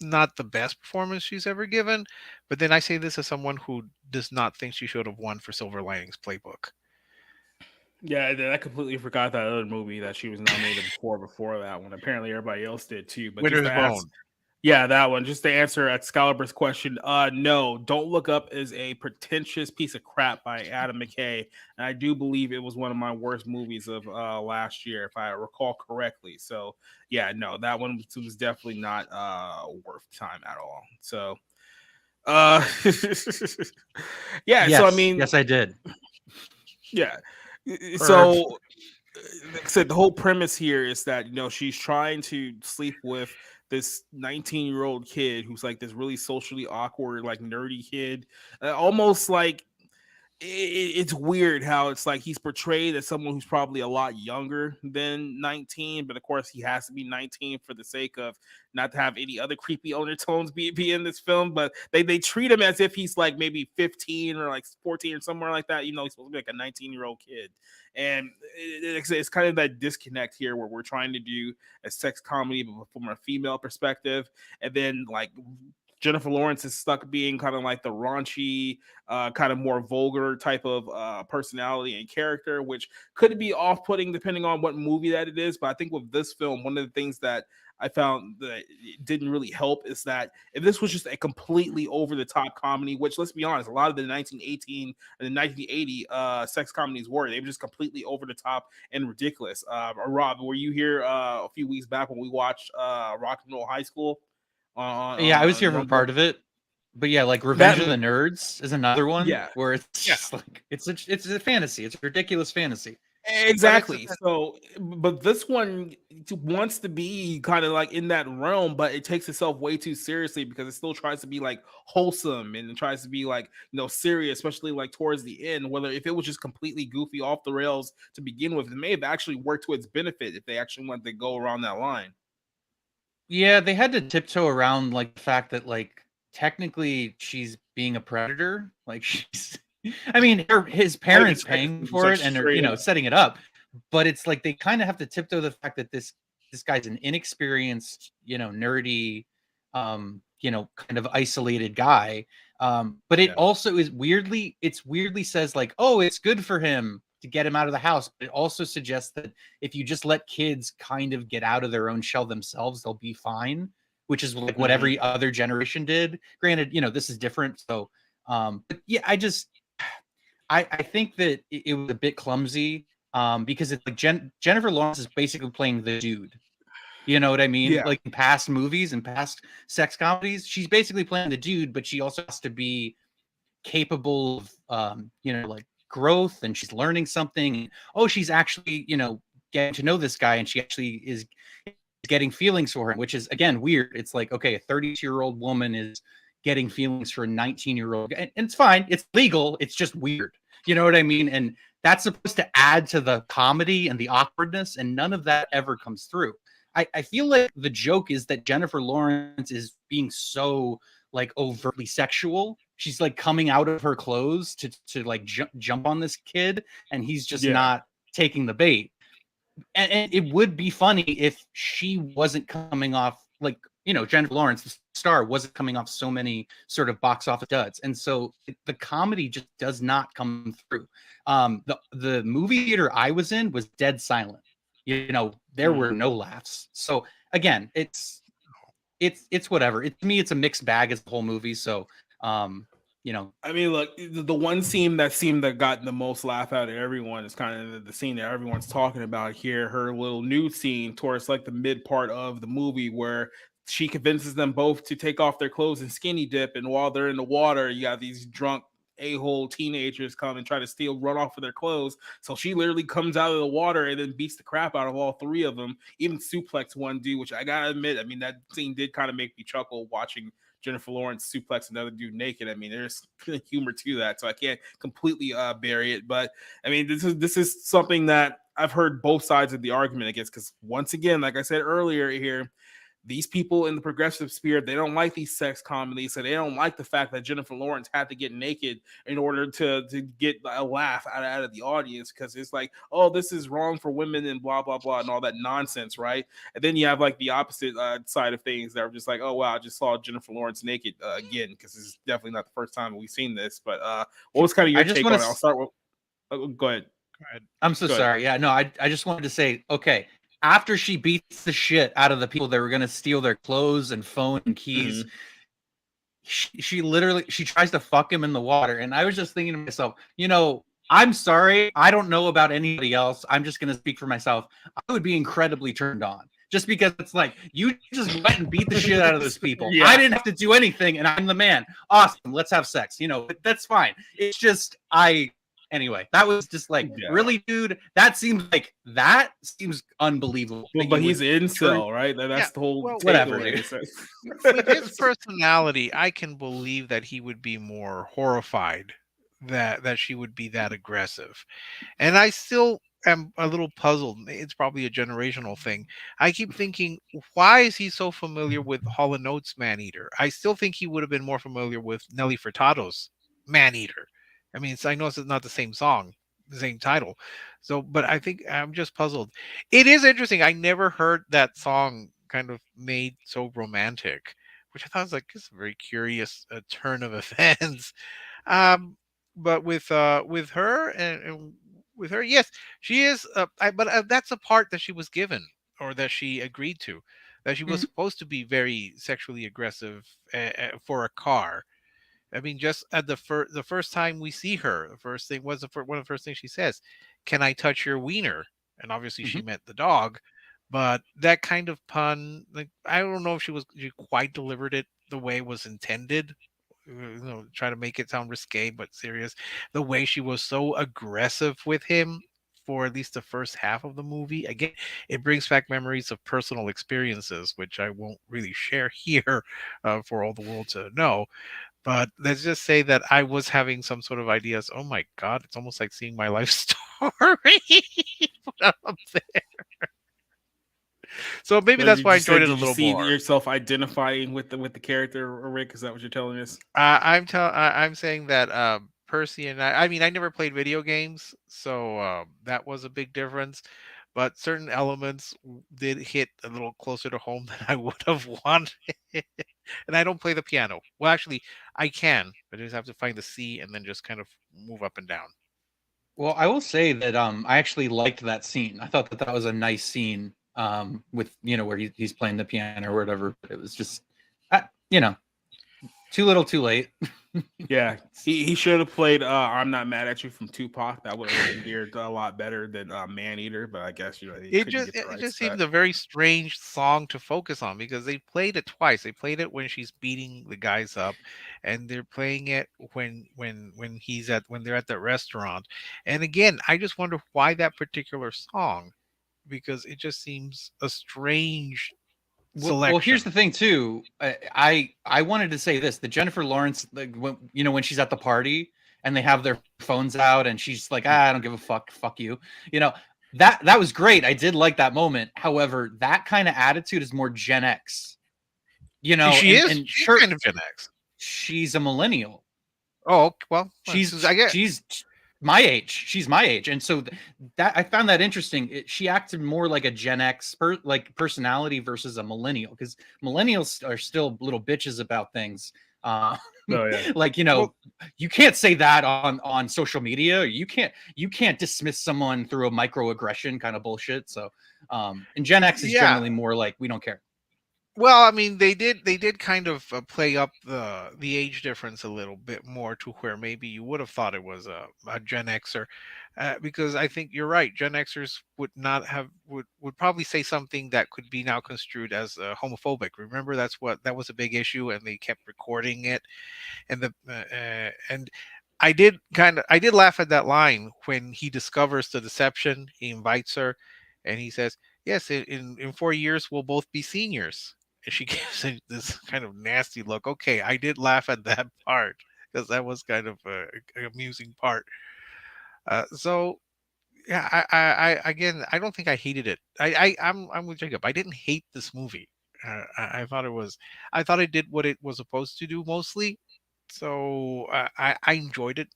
not the best performance she's ever given, but then I say this as someone who does not think she should have won for Silver Linings Playbook. Yeah, I completely forgot that other movie that she was nominated before that one. Apparently, everybody else did too. But Winter's Bone. Yeah, that one. Just to answer Excalibur's question, no, Don't Look Up is a pretentious piece of crap by Adam McKay, and I do believe it was one of my worst movies of last year, if I recall correctly. So, yeah, no, that one was definitely not worth time at all. So, yeah. Yes, so I mean, yes, I did. Yeah. So, like I said, the whole premise here is that she's trying to sleep with this 19-year-old kid who's like this really socially awkward, like nerdy kid, almost like it's weird how it's like he's portrayed as someone who's probably a lot younger than 19, but of course he has to be 19 for the sake of not to have any other creepy undertones be in this film. But they treat him as if he's like maybe 15 or like 14 or somewhere like that. You know, he's supposed to be like a 19-year-old kid, and it's kind of that disconnect here where we're trying to do a sex comedy but from a female perspective, and then like Jennifer Lawrence is stuck being kind of like the raunchy, kind of more vulgar type of personality and character, which could be off-putting depending on what movie that it is. But I think with this film, one of the things that I found that it didn't really help is that if this was just a completely over-the-top comedy, which let's be honest, a lot of the 1918 and the 1980 sex comedies they were just completely over the top and ridiculous. Rob, were you here a few weeks back when we watched Rock and Roll High School? Yeah, I was here for part of it, but yeah, like Revenge of the Nerds is another one. Yeah, where it's just like it's a fantasy. It's a ridiculous fantasy. exactly. So, but this one wants to be kind of like in that realm, but it takes itself way too seriously because it still tries to be like wholesome and it tries to be like serious, especially like towards the end. Whether if it was just completely goofy off the rails to begin with, it may have actually worked to its benefit if they actually wanted to go around that line. Yeah, they had to tiptoe around like the fact that like technically she's being a predator. Like she's, I mean, his parents paying for it and they're setting it up, but it's like they kind of have to tiptoe the fact that this guy's an inexperienced, nerdy, kind of isolated guy. But it also is weirdly says like, oh, it's good for him to get him out of the house. But it also suggests that if you just let kids kind of get out of their own shell themselves, they'll be fine, which is like what every other generation did. Granted, this is different. So, but yeah, I think that it was a bit clumsy because it's like Jennifer Lawrence is basically playing the dude. You know what I mean? Yeah. Like in past movies and past sex comedies, she's basically playing the dude, but she also has to be capable of, like growth, and she's learning something. Oh, she's actually, getting to know this guy, and she actually is getting feelings for him, which is again weird. It's like, okay, a 32-year-old woman is getting feelings for a 19-year-old, and it's fine. It's legal. It's just weird. You know what I mean? And that's supposed to add to the comedy and the awkwardness, and none of that ever comes through. I feel like the joke is that Jennifer Lawrence is being so like overtly sexual. She's like coming out of her clothes to like jump on this kid, and he's just not taking the bait. And it would be funny if she wasn't coming off like, Jennifer Lawrence, the star, wasn't coming off so many sort of box office duds. And so the comedy just does not come through. The movie theater I was in was dead silent. There were no laughs. So again, it's whatever. To me, it's a mixed bag as the whole movie. So, I mean, look, the one scene that got the most laugh out of everyone is kind of the scene that everyone's talking about here. Her little nude scene towards like the mid part of the movie where she convinces them both to take off their clothes and skinny dip. And while they're in the water, you got these drunk a-hole teenagers come and try to run off with their clothes. So she literally comes out of the water and then beats the crap out of all three of them, even suplex one dude, which I gotta admit, I mean, that scene did kind of make me chuckle watching Jennifer Lawrence suplex another dude naked. I mean, there's humor to that, so I can't completely bury it. But I mean, this is something that I've heard both sides of the argument against, because once again, like I said earlier here, these people in the progressive sphere, they don't like these sex comedies, so they don't like the fact that Jennifer Lawrence had to get naked in order to get a laugh out of the audience, because it's like, oh, this is wrong for women and blah, blah, blah, and all that nonsense, right? And then you have like the opposite side of things that are just like, oh, wow, I just saw Jennifer Lawrence naked again, because this is definitely not the first time we've seen this. But what was kind of your take on it? I'll start with, go ahead. I'm so sorry. Yeah, no, I just wanted to say, okay, after she beats the shit out of the people that were going to steal their clothes and phone and keys, she literally tries to fuck him in the water. And I was just thinking to myself, I'm sorry, I don't know about anybody else. I'm just going to speak for myself. I would be incredibly turned on, just because it's like, you just went and beat the shit out of those people. I didn't have to do anything, and I'm the man. Awesome, let's have sex. That's fine. It's just Anyway, that was just like, really, dude? That seems unbelievable. Well, but he's incel, right? That's the whole whatever. With his personality, I can believe that he would be more horrified that she would be that aggressive. And I still am a little puzzled. It's probably a generational thing. I keep thinking, why is he so familiar with Hall and Oates' Man Eater? I still think he would have been more familiar with Nelly Furtado's Man Eater. I mean, I know it's not the same song, the same title. So, but I think I'm just puzzled. It is interesting. I never heard that song kind of made so romantic, which I thought was like just a very curious turn of events. Um, but with her and with her, yes, she is. But that's a part that she was given or that she agreed to. That she was Mhm. supposed to be very sexually aggressive for a car. I mean, just at the first time we see her, the first thing was one of the first things she says, "Can I touch your wiener?" And obviously she Mhm. meant the dog, but that kind of pun, like I don't know if she quite delivered it the way it was intended. Try to make it sound risque but serious. The way she was so aggressive with him for at least the first half of the movie. Again, it brings back memories of personal experiences, which I won't really share here for all the world to know. But let's just say that I was having some sort of ideas. Oh my God, it's almost like seeing my life story put up there. So maybe So that's did why I you enjoyed said it a did you little see more. yourself identifying with the character, Rick? Is that what you're telling us? I'm saying that Percy and I mean I never played video games, so that was a big difference. But certain elements did hit a little closer to home than I would have wanted. And I don't play the piano. Well, actually, I can, but I just have to find the C and then just kind of move up and down. Well, I will say that I actually liked that scene. I thought that that was a nice scene with where he's playing the piano or whatever. But it was just you know too little, too late. Yeah, he should have played "I'm Not Mad at You" from Tupac. That would have endeared a lot better than "Man Eater." But I guess he couldn't get the It rights just to that. seems a very strange song to focus on because they played it twice. They played it when she's beating the guys up, and they're playing it when they're at the restaurant. And again, I just wonder why that particular song because it just seems a strange Well, here's selection. the thing too. I wanted to say this: the Jennifer Lawrence, like when she's at the party and they have their phones out, and she's like, I don't give a fuck you. You know that was great. I did like that moment. However, that kind of attitude is more Gen X. And She's sure, kind of Gen X. she's a millennial. Oh well, She's I get. she's my age. She's my age, and so that I found that interesting. She acted more like a Gen X like personality versus a millennial, because millennials are still little bitches about things. Uh, Oh yeah. like Well, you can't say that on social media. You can't dismiss someone through a microaggression kind of bullshit. So, and Gen X is yeah. generally more like we don't care. Well, I mean, they did kind of play up the age difference a little bit more to where maybe you would have thought it was a Gen Xer, because I think you're right. Gen Xers would not have would probably say something that could be now construed as homophobic. Remember, that was a big issue, and they kept recording it, and and I did laugh at that line when he discovers the deception. He invites her, and he says, "Yes, in 4 years we'll both be seniors." And she gives him this kind of nasty look. Okay, I did laugh at that part because that was kind of a amusing part. So yeah, again, I don't think I hated it. I'm with Jacob. I didn't hate this movie. I thought I thought it did what it was supposed to do mostly. So I enjoyed it.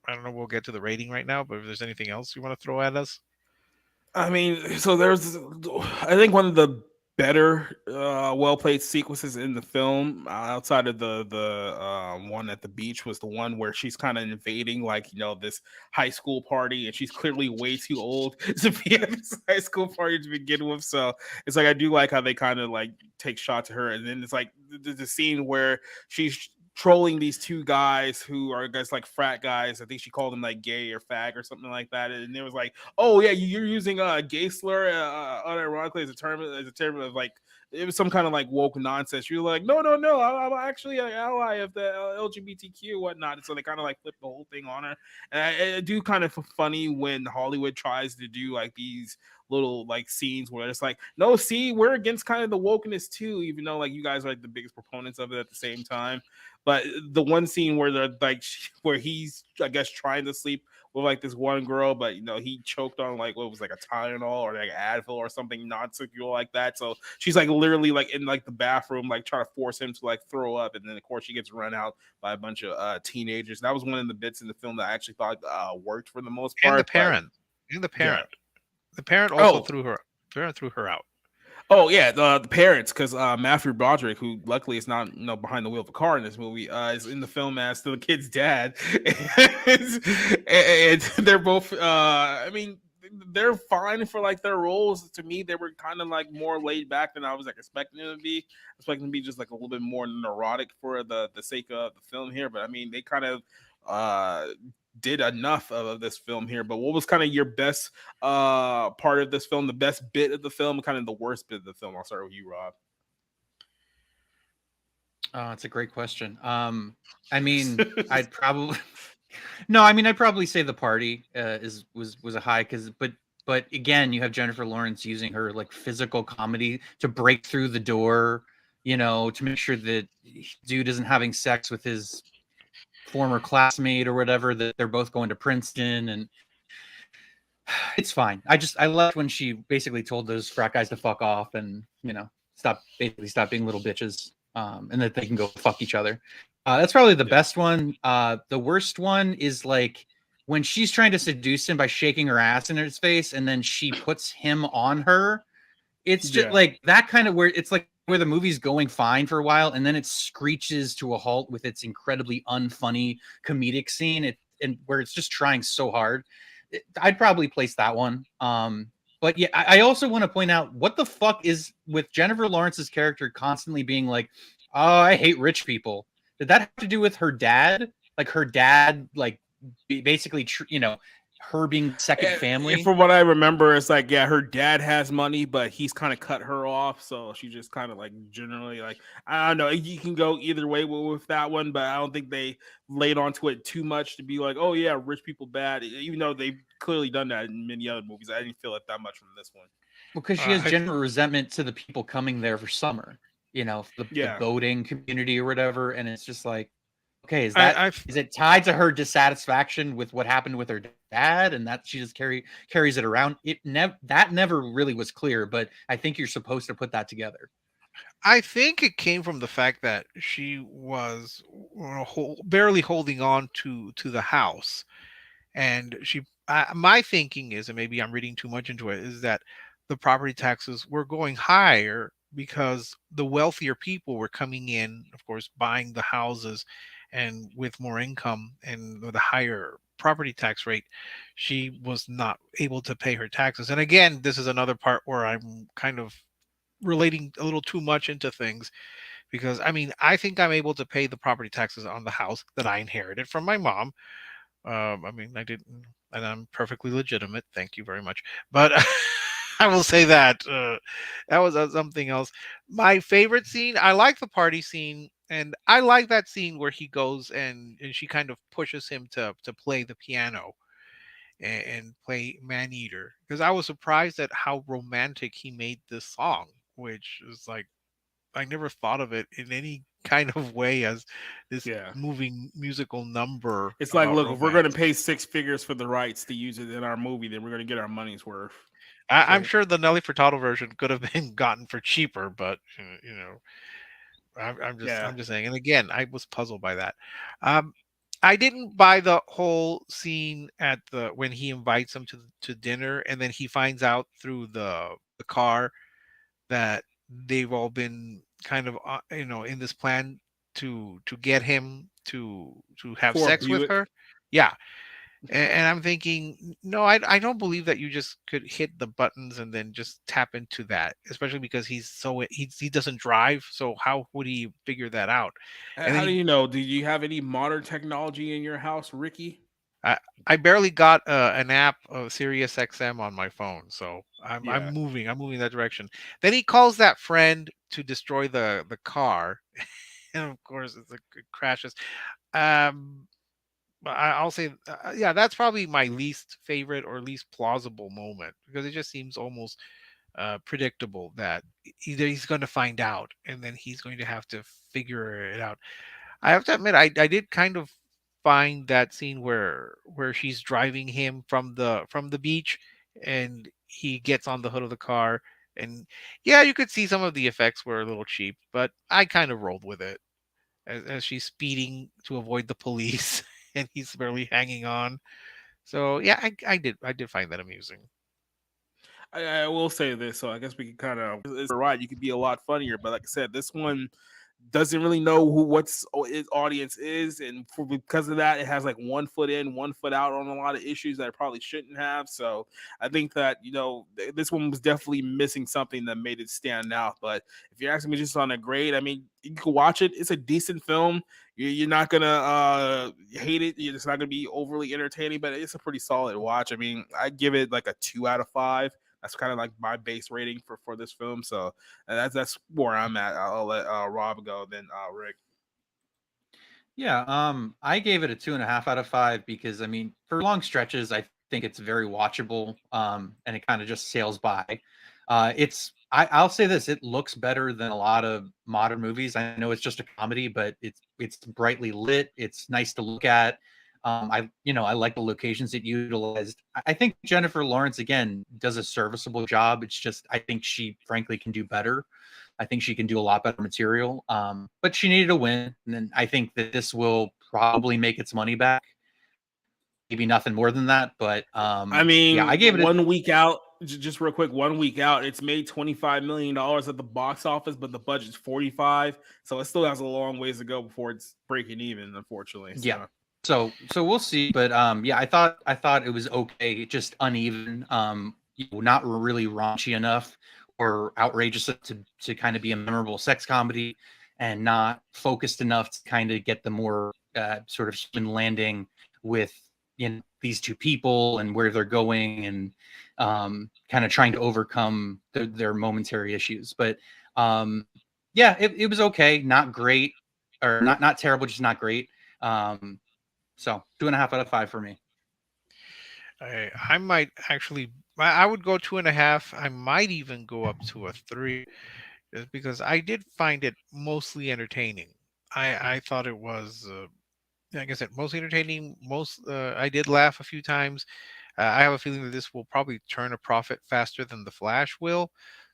I don't know. We'll get to the rating right now, but if there's anything else you want to throw at us, I mean, so there's, I think one of the better, well played sequences in the film, outside of the one at the beach, was the one where she's kind of invading, like this high school party, and she's clearly way too old to be at this high school party to begin with. So it's like I do like how they kind of like take shots at her, and then it's like the scene where she's trolling these two guys who are, I guess, like frat guys. I think she called them like gay or fag or something like that, and it was like, oh yeah, you're using gay slur unironically as a term of like it was some kind of like woke nonsense. You're like, no, no, no, I'm actually an ally of the LGBTQ whatnot. And so they kind of like flip the whole thing on her. And I do kind of funny when Hollywood tries to do like these little like scenes where it's like, no, see, we're against kind of the wokeness too, even though like you guys are like the biggest proponents of it at the same time. But the one scene where they're like where he's I guess trying to sleep with like this one girl, but he choked on like what was like a Tylenol or like Advil or something non-secular like that. So she's like literally like in like the bathroom, like trying to force him to like throw up, and then of course she gets run out by a bunch of teenagers. That was one of the bits in the film that I actually thought worked for the most part. And the parent, Yeah. the parent also Oh. threw her out. Oh yeah, the parents, because Matthew Broderick, who luckily is not behind the wheel of a car in this movie, is in the film as the kid's dad, and they're both. I mean, they're fine for like their roles. To me, they were kind of like more laid back than I was like expecting them to be. Expecting to be just like a little bit more neurotic for the sake of the film here, but I mean, they kind of did enough of this film here. But what was kind of your best part of this film, the best bit of the film, kind of the worst bit of the film? I'll start with you, Rob. It's a great question. I mean, I'd probably no, I mean, I'd probably say the party was a high but again, you have Jennifer Lawrence using her like physical comedy to break through the door, to make sure that dude isn't having sex with his former classmate or whatever, that they're both going to Princeton, and it's fine. I loved when she basically told those frat guys to fuck off and stop being little bitches, and that they can go fuck each other. That's probably the best one. The worst one is like when she's trying to seduce him by shaking her ass in his face, and then she puts him on her. It's just like that kind of where it's like where the movie's going fine for a while, and then it screeches to a halt with its incredibly unfunny comedic scene. And where it's just trying so hard. I'd probably place that one. But yeah, I also want to point out what the fuck is with Jennifer Lawrence's character constantly being like, "Oh, I hate rich people." Did that have to do with her dad? Like her dad, like basically, her being second family. From what I remember, it's like, yeah, her dad has money, but he's kind of cut her off, so she just kind of like generally like, I don't know. You can go either way with that one, but I don't think they laid onto it too much to be like, oh yeah, rich people bad. Even though they've clearly done that in many other movies, I didn't feel it that much from this one. Because she has general resentment to the people coming there for summer, the boating community or whatever, and it's just like, okay, is it tied to her dissatisfaction with what happened with her dad, and that she just carries it around? That never really was clear, but I think you're supposed to put that together. I think it came from the fact that she was barely holding on to the house, and my thinking is, and maybe I'm reading too much into it, is that the property taxes were going higher because the wealthier people were coming in, of course, buying the houses, and with more income and with a higher property tax rate, she was not able to pay her taxes. And again, this is another part where I'm kind of relating a little too much into things, because I mean, I think I'm able to pay the property taxes on the house that I inherited from my mom. I mean, I didn't, and I'm perfectly legitimate. Thank you very much. But I will say that that was something else. My favorite scene, I like the party scene, and I like that scene where he goes and she kind of pushes him to play the piano and play Man Eater, because I was surprised at how romantic he made this song, which is like, I never thought of it in any kind of way as this moving musical number. It's like, look, if we're going to pay six figures for the rights to use it in our movie, then we're going to get our money's worth. I'm sure the Nelly Furtado version could have been gotten for cheaper, but I'm just saying. And again, I was puzzled by that. I didn't buy the whole scene at when he invites him to dinner, and then he finds out through the car that they've all been kind of in this plan to get him to have sex with her. Yeah. And I'm thinking, no, I don't believe that you just could hit the buttons and then just tap into that, especially because he doesn't drive. So how would he figure that out? And how do you know? Do you have any modern technology in your house, Ricky? I barely got an app of Sirius XM on my phone, so I'm moving in that direction. Then he calls that friend to destroy the car, and of course it crashes. Um, but I'll say, yeah, that's probably my least favorite or least plausible moment because it just seems almost predictable that either he's going to find out and then he's going to have to figure it out. I have to admit, I did kind of find that scene where she's driving him from the beach and he gets on the hood of the car, and yeah, you could see some of the effects were a little cheap, but I kind of rolled with it as she's speeding to avoid the police and he's barely hanging on. So yeah, I did find that amusing. I will say this, so I guess we can kind of. It's right. You could be a lot funnier, but like I said, this one doesn't really know what's its audience is, and because of that, it has like 1 foot in, 1 foot out on a lot of issues that it probably shouldn't have. So I think that this one was definitely missing something that made it stand out. But if you're asking me just on a grade, I mean, you can watch it. It's a decent film. You're not gonna hate it. It's not gonna be overly entertaining, but it's a pretty solid watch. I mean, I give it like a 2 out of 5. That's kind of like my base rating for this film. So that's where I'm at. I'll let Rob go, then Rick. Yeah, I gave it a 2.5 out of 5 because I mean, for long stretches, I think it's very watchable, and it kind of just sails by. I'll say this: it looks better than a lot of modern movies. I know it's just a comedy, but it's brightly lit. It's nice to look at. I like the locations it utilized. I think Jennifer Lawrence again does a serviceable job. It's just I think she frankly can do better. I think she can do a lot better material. But she needed a win, and then I think that this will probably make its money back. Maybe nothing more than that, but I mean, yeah, I gave it 1 week out. Just real quick, 1 week out, it's made $25 million at the box office, but the budget's 45, so it still has a long ways to go before it's breaking even. Unfortunately, so. Yeah. So we'll see, but yeah, I thought it was okay, just uneven, not really raunchy enough or outrageous to kind of be a memorable sex comedy, and not focused enough to kind of get the more sort of human landing with these two people and where they're going, and kind of trying to overcome their momentary issues. But yeah, it was okay, not great, or not terrible, just not great. So 2.5 out of 5 for me. I might actually, I would go 2.5. I might even go up to a 3, just because I did find it mostly entertaining. I thought it was, like I said, mostly entertaining. I did laugh a few times. I have a feeling that this will probably turn a profit faster than The Flash will,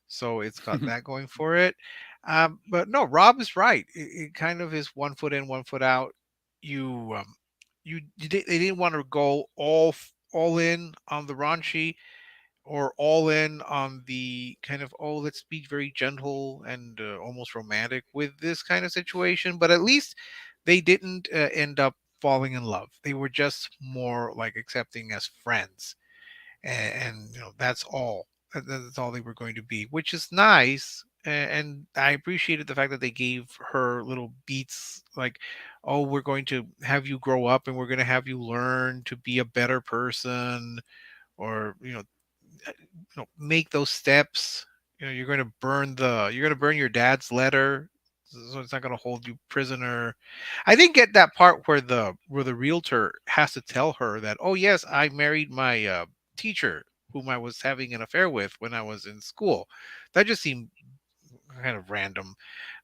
so it's got that going for it. But no, Rob is right. It kind of is 1 foot in, 1 foot out. You they didn't want to go all in on the raunchy, or all in on the kind of, oh, let's be very gentle and almost romantic with this kind of situation. But at least they didn't end up falling in love. They were just more like accepting as friends, and that's all. That's all they were going to be, which is nice. And I appreciated the fact that they gave her little beats, like, oh, we're going to have you grow up and we're going to have you learn to be a better person, or make those steps. You're going to burn your dad's letter, so it's not going to hold you prisoner. I didn't get that part where the realtor has to tell her that, oh yes, I married my teacher whom I was having an affair with when I was in school. That just seemed kind of random.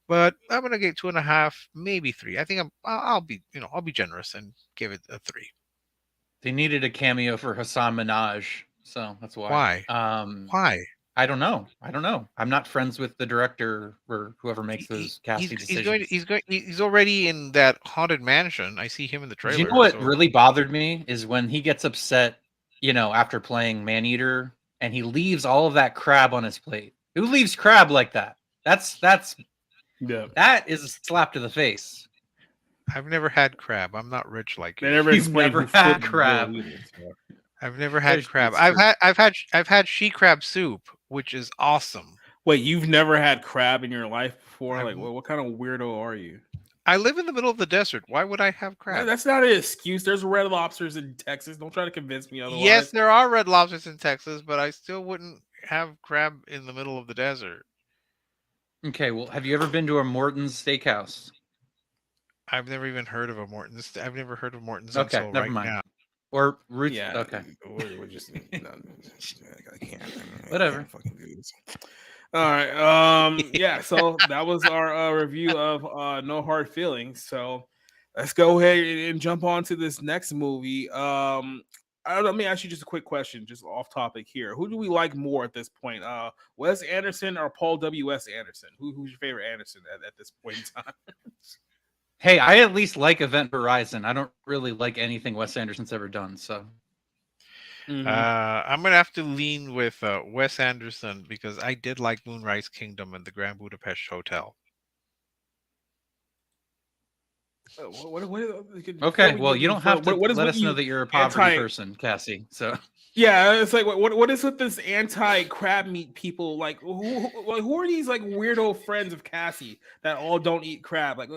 But I'm gonna get 2.5, maybe 3. I think I'll be I'll be generous and give it a 3. They needed a cameo for Hassan Minaj, so that's why. Why? Why? I don't know. I'm not friends with the director or whoever makes He, those casting decisions. he's already in that haunted mansion. I see him in the Do you trailer. know what So really bothered me is when he gets upset, after playing Maneater, and he leaves all of that crab on his plate. Who leaves crab like that? Yeah. That is a slap to the face. I've never had crab. I'm not rich like They you. never You've explained never who had flipped the crab. bill either, so. I've never had crab. That's true. I've had she crab soup, which is awesome. Wait, you've never had crab in your life before? I've Like, what kind of weirdo are you? I live in the middle of the desert. Why would I have crab? That's not an excuse. There's red lobsters in Texas. Don't try to convince me otherwise. Yes, there are red lobsters in Texas, but I still wouldn't have crab in the middle of the desert. Okay, well, have you ever been to a Morton's Steakhouse? I've never even heard of a Morton's. I've never heard of Morton's Okay, until never right mind. now. Or Ruth? Yeah. Okay, We're just no, I can't. I whatever. can't fucking do this. All right. Yeah. So that was our review of No Hard Feelings. So let's go ahead and jump on to this next movie. Let me ask you just a quick question, just off topic here. Who do we like more at this point? Wes Anderson or Paul W.S. Anderson? Who's your favorite Anderson at this point in time? Hey, I at least like Event Horizon. I don't really like anything Wes Anderson's ever done. So I'm gonna have to lean with Wes Anderson because I did like Moonrise Kingdom and the Grand Budapest Hotel. okay, well, you don't have to let us know you that you're a poverty anti? person, Cassie. So Yeah, it's like what is with this anti crab meat people? Like who are these like weirdo friends of Cassie that all don't eat crab? Like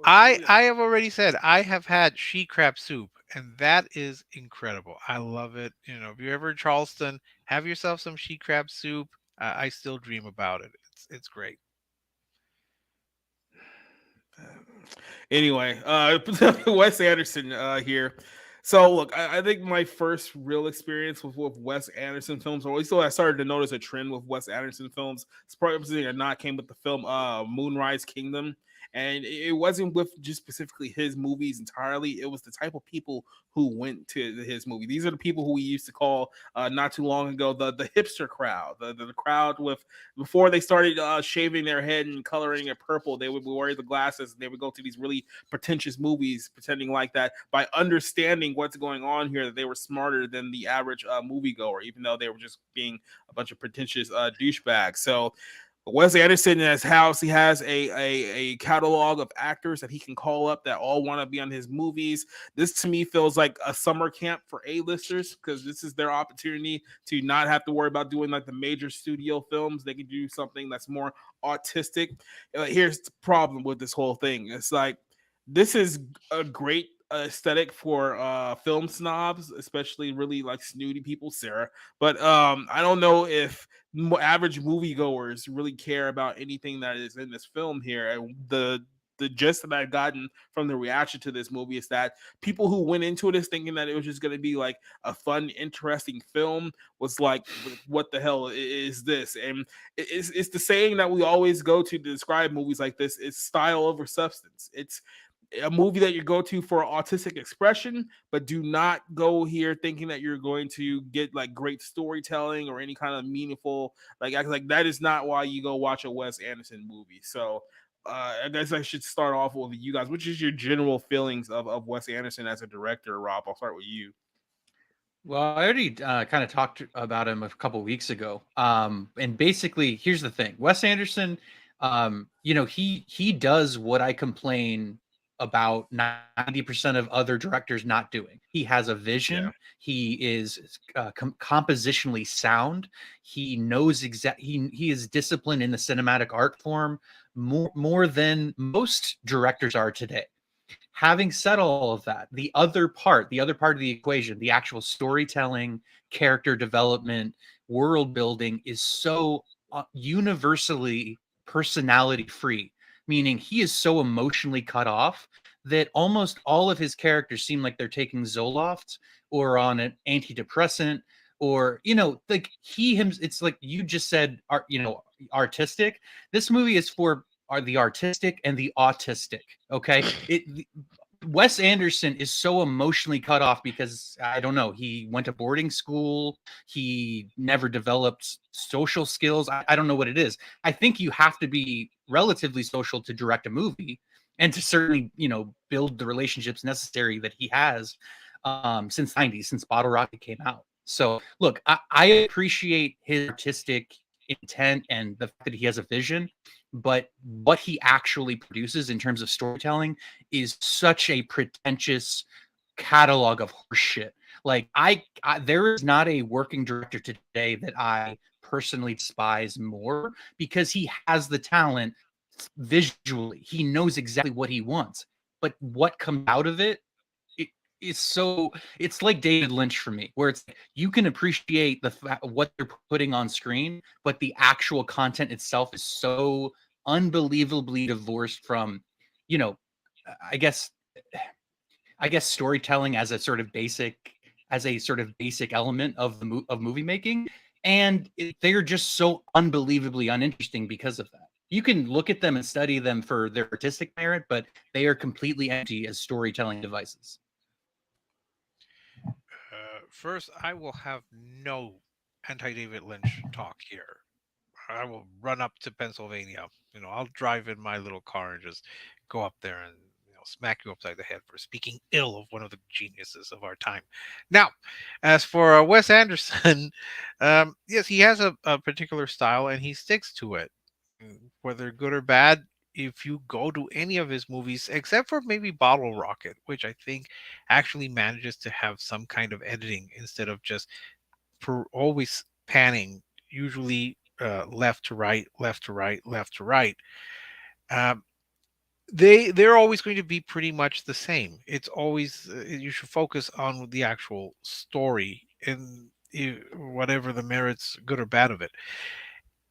I have already said I have had she crab soup, and that is incredible. I love it. You know, if you're ever in Charleston, have yourself some she crab soup. I still dream about it. It's great. Anyway, Wes Anderson here. So look, I think my first real experience with Wes Anderson films, or at least I started to notice a trend with Wes Anderson films, surprisingly or not, came with the film Moonrise Kingdom. And it wasn't with just specifically his movies entirely. It was the type of people who went to his movie. These are the people who we used to call not too long ago the hipster crowd, the crowd with before they started shaving their head and coloring it purple. They would wear the glasses and they would go to these really pretentious movies, pretending like that by understanding what's going on here, that they were smarter than the average moviegoer, even though they were just being a bunch of pretentious douchebags. So Wes Anderson in his house, he has a catalog of actors that he can call up that all want to be on his movies. This to me feels like a summer camp for A-listers because this is their opportunity to not have to worry about doing like the major studio films. They can do something that's more artistic. Here's the problem with this whole thing. It's like this is a great aesthetic for film snobs, especially really like snooty people, Sarah. But I don't know if average moviegoers really care about anything that is in this film here. And the gist that I've gotten from the reaction to this movie is that people who went into this thinking that it was just going to be like a fun, interesting film was like, what the hell is this? And it's the saying that we always go to describe movies like this: it's style over substance. It's a movie that you go to for autistic expression, but do not go here thinking that you're going to get like great storytelling or any kind of meaningful like that is not why you go watch a Wes Anderson movie. So I guess I should start off with you guys. Which is your general feelings of Wes Anderson as a director, Rob? I'll start with you. well, I already kind of talked about him a couple weeks ago. And basically, here's the thing: Wes Anderson, he does what I complain about 90% of other directors not doing. He has a vision. Yeah. He is compositionally sound. He knows he is disciplined in the cinematic art form more than most directors are today. Having said all of that, the other part of the equation, the actual storytelling, character development, world building is so universally personality free, meaning he is so emotionally cut off that almost all of his characters seem like they're taking Zoloft or on an antidepressant, or like it's like you just said, artistic. This movie is for the artistic and the autistic. Okay, Wes Anderson is so emotionally cut off because I don't know, he went to boarding school, he never developed social skills. I don't know what it is. I think you have to be relatively social to direct a movie and to certainly, build the relationships necessary that he has since the 90s, since Bottle Rocket came out. So look, I appreciate his artistic intent and the fact that he has a vision, but what he actually produces in terms of storytelling is such a pretentious catalog of horseshit. Like I there is not a working director today that I personally despise more because he has the talent visually. He knows exactly what he wants, but what comes out of it it's like David Lynch for me, where it's you can appreciate what they're putting on screen, but the actual content itself is so unbelievably divorced from, you know, I guess storytelling as a sort of basic element of of movie making, and they're just so unbelievably uninteresting because of that. You can look at them and study them for their artistic merit, but they are completely empty as storytelling devices. First, I will have no anti-David Lynch talk here. I will run up to Pennsylvania. I'll drive in my little car and just go up there and smack you upside the head for speaking ill of one of the geniuses of our time. Now, as for Wes Anderson, yes, he has a particular style and he sticks to it, whether good or bad. If you go to any of his movies, except for maybe Bottle Rocket, which I think actually manages to have some kind of editing instead of just always panning, usually left to right, left to right, left to right. Um, they're always going to be pretty much the same. It's always you should focus on the actual story and whatever the merits, good or bad of it.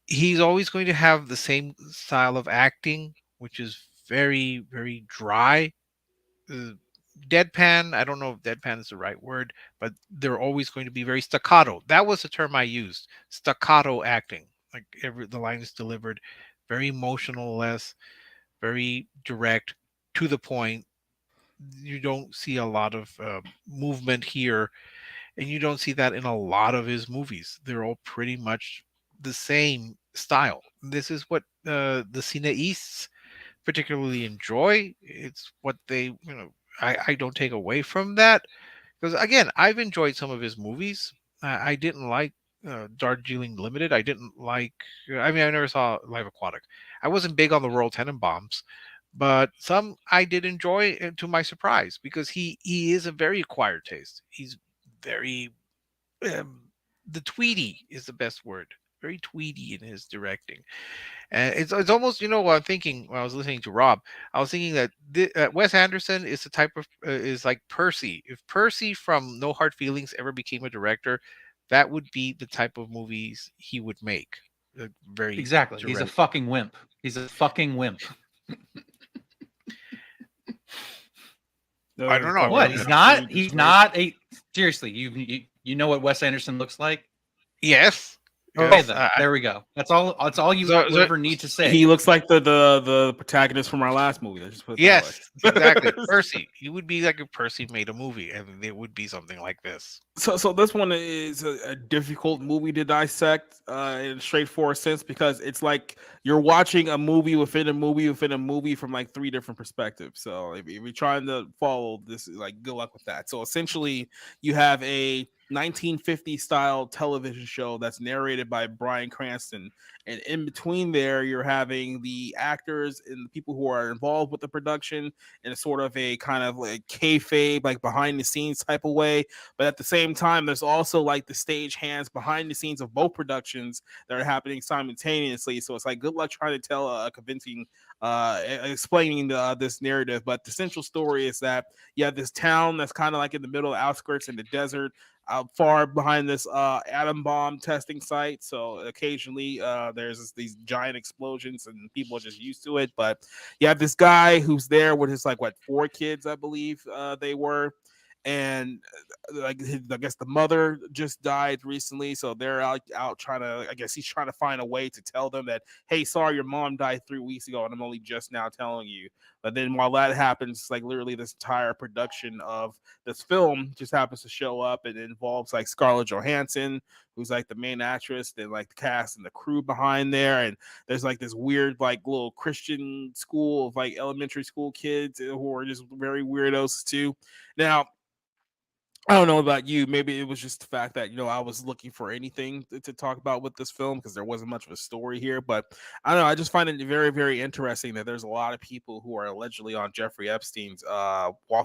He's always going to have the same style of acting, which is very, very dry. uh, Deadpan, I don't know if deadpan is the right word, but they're always going to be very staccato. That was the term I used, staccato acting. Like the line is delivered very emotional, less, very direct, to the point. You don't see a lot of movement here, and you don't see that in a lot of his movies. They're all pretty much the same style. This is what the Cineists particularly enjoy. It's what they, I don't take away from that, because again, I've enjoyed some of his movies. I didn't like Darjeeling Limited. I didn't like. I mean, I never saw Live Aquatic. I wasn't big on the Royal Tenenbaums, but some I did enjoy, to my surprise, because he is a very acquired taste. He's very um, the Tweedy is the best word. Very Tweedy in his directing. And it's almost, what I'm thinking when I was listening to Rob. I was thinking that Wes Anderson is the type of is like Percy. If Percy from No Hard Feelings ever became a director, that would be the type of movies he would make. Very Exactly. He's a direct. fucking wimp. He's a fucking wimp. I don't know. What? He's not. He's not a. Seriously, you know what Wes Anderson looks like? Yes. Okay, Yes. then. There we go. That's all. That's all you ever need to say. He looks like the protagonist from our last movie. Let's just put it that way. Yes, exactly. Percy. He would be like if Percy made a movie, and it would be something like this. So this one is a difficult movie to dissect in a straightforward sense, because it's like you're watching a movie within a movie within a movie from like three different perspectives. So if you're trying to follow this, like, good luck with that. So essentially, you have a 1950 style television show that's narrated by Bryan Cranston, and in between there, you're having the actors and the people who are involved with the production in a sort of a kind of like kayfabe, like behind the scenes type of way. But at the same time, there's also like the stage hands behind the scenes of both productions that are happening simultaneously. So it's like good luck trying to tell a convincing explaining this narrative. But the central story is that you have this town that's kind of like in the middle of outskirts in the desert, out far behind this atom bomb testing site. So occasionally there's these giant explosions and people are just used to it. But you have this guy who's there with his like 4 kids, I believe they were. And like I guess the mother just died recently, so they're out trying to. I guess he's trying to find a way to tell them that, hey, sorry, your mom died 3 weeks ago, and I'm only just now telling you. But then while that happens, like literally this entire production of this film just happens to show up, and it involves like Scarlett Johansson, who's like the main actress, then like the cast and the crew behind there, and there's like this weird like little Christian school of like elementary school kids who are just very weirdos too. Now, I don't know about you. Maybe it was just the fact that I was looking for anything to talk about with this film because there wasn't much of a story here. But I don't know. I just find it very, very interesting that there's a lot of people who are allegedly on Jeffrey Epstein's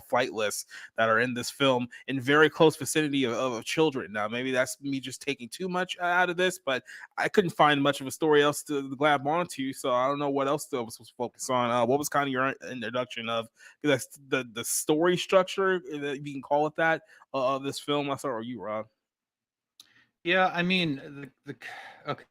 flight list that are in this film in very close vicinity of children. Now, maybe that's me just taking too much out of this, but I couldn't find much of a story else to grab onto. So I don't know what else was focused on. What was kind of your introduction of the story structure, if you can call it that, of this film? I start with you, Rob. Yeah, I mean, okay.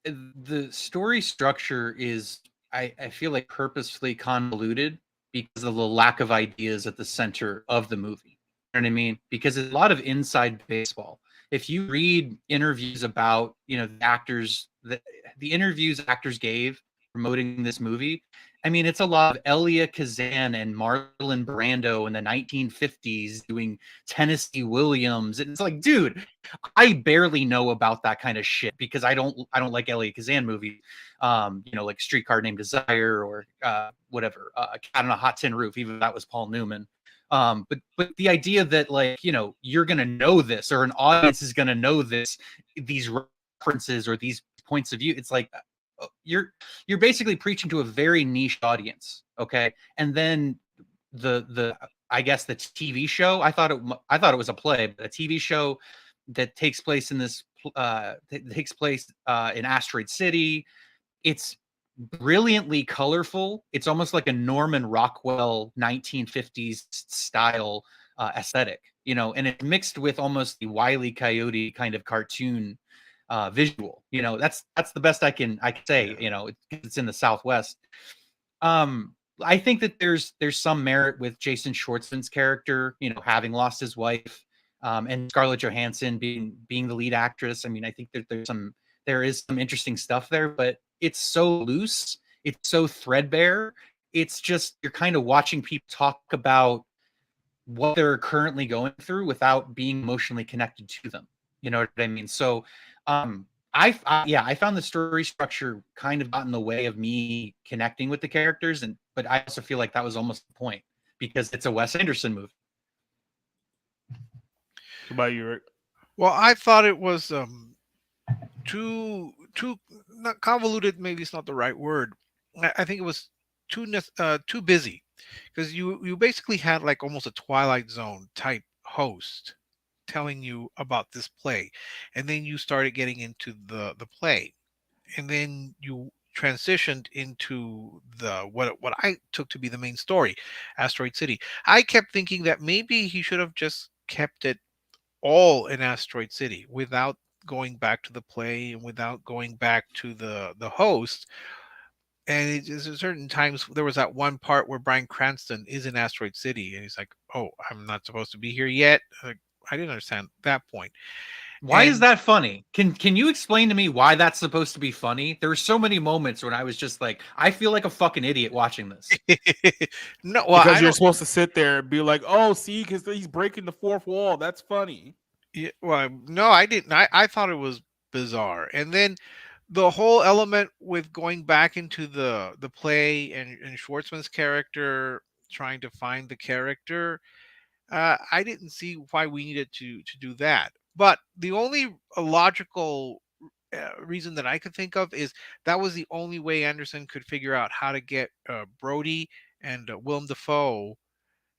the story structure is, I feel like, purposefully convoluted because of the lack of ideas at the center of the movie. You know what I mean? Because it's a lot of inside baseball. If you read interviews about, the actors, the interviews actors gave promoting this movie, I mean, it's a lot of Elia Kazan and Marlon Brando in the 1950s doing Tennessee Williams. And it's like, dude, I barely know about that kind of shit because I don't like Elia Kazan movies. Like Streetcar Named Desire or whatever, Cat on a Hot Tin Roof. Even that was Paul Newman. But the idea that, like, you're gonna know this, or an audience is gonna know these references or these points of view, it's like you're basically preaching to a very niche audience, okay? And then the I guess the TV show, I thought it was a play, but a TV show that takes place in in Asteroid City. It's brilliantly colorful. It's almost like a Norman Rockwell 1950s style aesthetic, and it's mixed with almost the Wile E. Coyote kind of cartoon visual. That's the best I can say. It's in the Southwest. I think that there's some merit with Jason Schwartzman's character, having lost his wife, and Scarlett Johansson being the lead actress. I mean, I think that there is some interesting stuff there, but it's so loose, it's so threadbare. It's just, you're kind of watching people talk about what they're currently going through without being emotionally connected to them. You know what I mean? So, I found the story structure kind of got in the way of me connecting with the characters, but I also feel like that was almost the point because it's a Wes Anderson movie. What about you, Rick? Well, I thought it was too not convoluted. Maybe it's not the right word. I think it was too busy, because you basically had like almost a Twilight Zone type host telling you about this play, and then you started getting into the play, and then you transitioned into the what I took to be the main story, Asteroid City. I kept thinking that maybe he should have just kept it all in Asteroid City without going back to the play and without going back to the host. And it is at certain times there was that one part where Bryan Cranston is in Asteroid City and he's like, "Oh, I'm not supposed to be here yet." Like, I didn't understand that point. Why is And that funny? Can you explain to me why that's supposed to be funny? There were so many moments when I was just like, I feel like a fucking idiot watching this. no, well, Because I you're don't. supposed to sit there and be like, "Oh, see, because he's breaking the fourth wall. That's funny." Yeah, well, no, I didn't. I thought it was bizarre. And then the whole element with going back into the play and Schwartzman's character trying to find the character, I didn't see why we needed to do that. But the only logical reason that I could think of is that was the only way Anderson could figure out how to get Brody and Willem Dafoe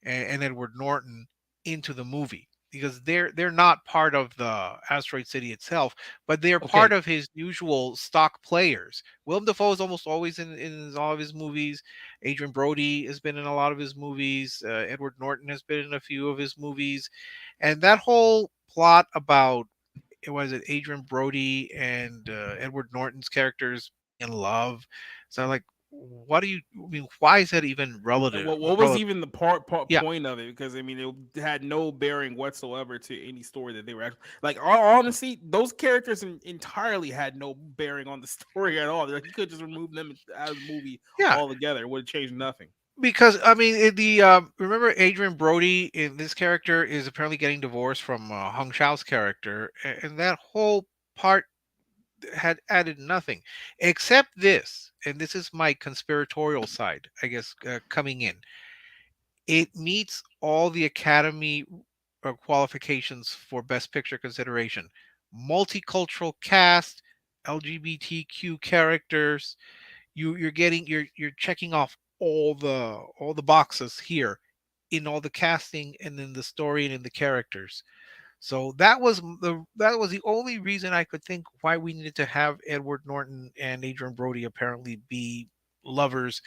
and Edward Norton into the movie, because they're not part of the Asteroid City itself, but they're part Okay. of his usual stock players. Willem Dafoe is almost always in all of his movies. Adrian Brody has been in a lot of his movies. Edward Norton has been in a few of his movies, and that whole plot about it was it Adrian Brody and Edward Norton's characters in love. So like, what do you? I mean, why is that even relative? What was even the Yeah, point of it? Because I mean, it had no bearing whatsoever to any story that they were actually like. Honestly, those characters entirely had no bearing on the story at all. Like, you could just remove them out of the movie yeah. altogether. It would have changed nothing. Because I mean, remember Adrian Brody in this character is apparently getting divorced from Hung Shao's character, and that whole part had added nothing except this. And this is my conspiratorial side, I guess, coming in. It meets all the Academy qualifications for Best Picture consideration: multicultural cast, LGBTQ characters. You're checking off all the boxes here in all the casting and in the story and in the characters. So that was the only reason I could think why we needed to have Edward Norton and Adrian Brody apparently be lovers,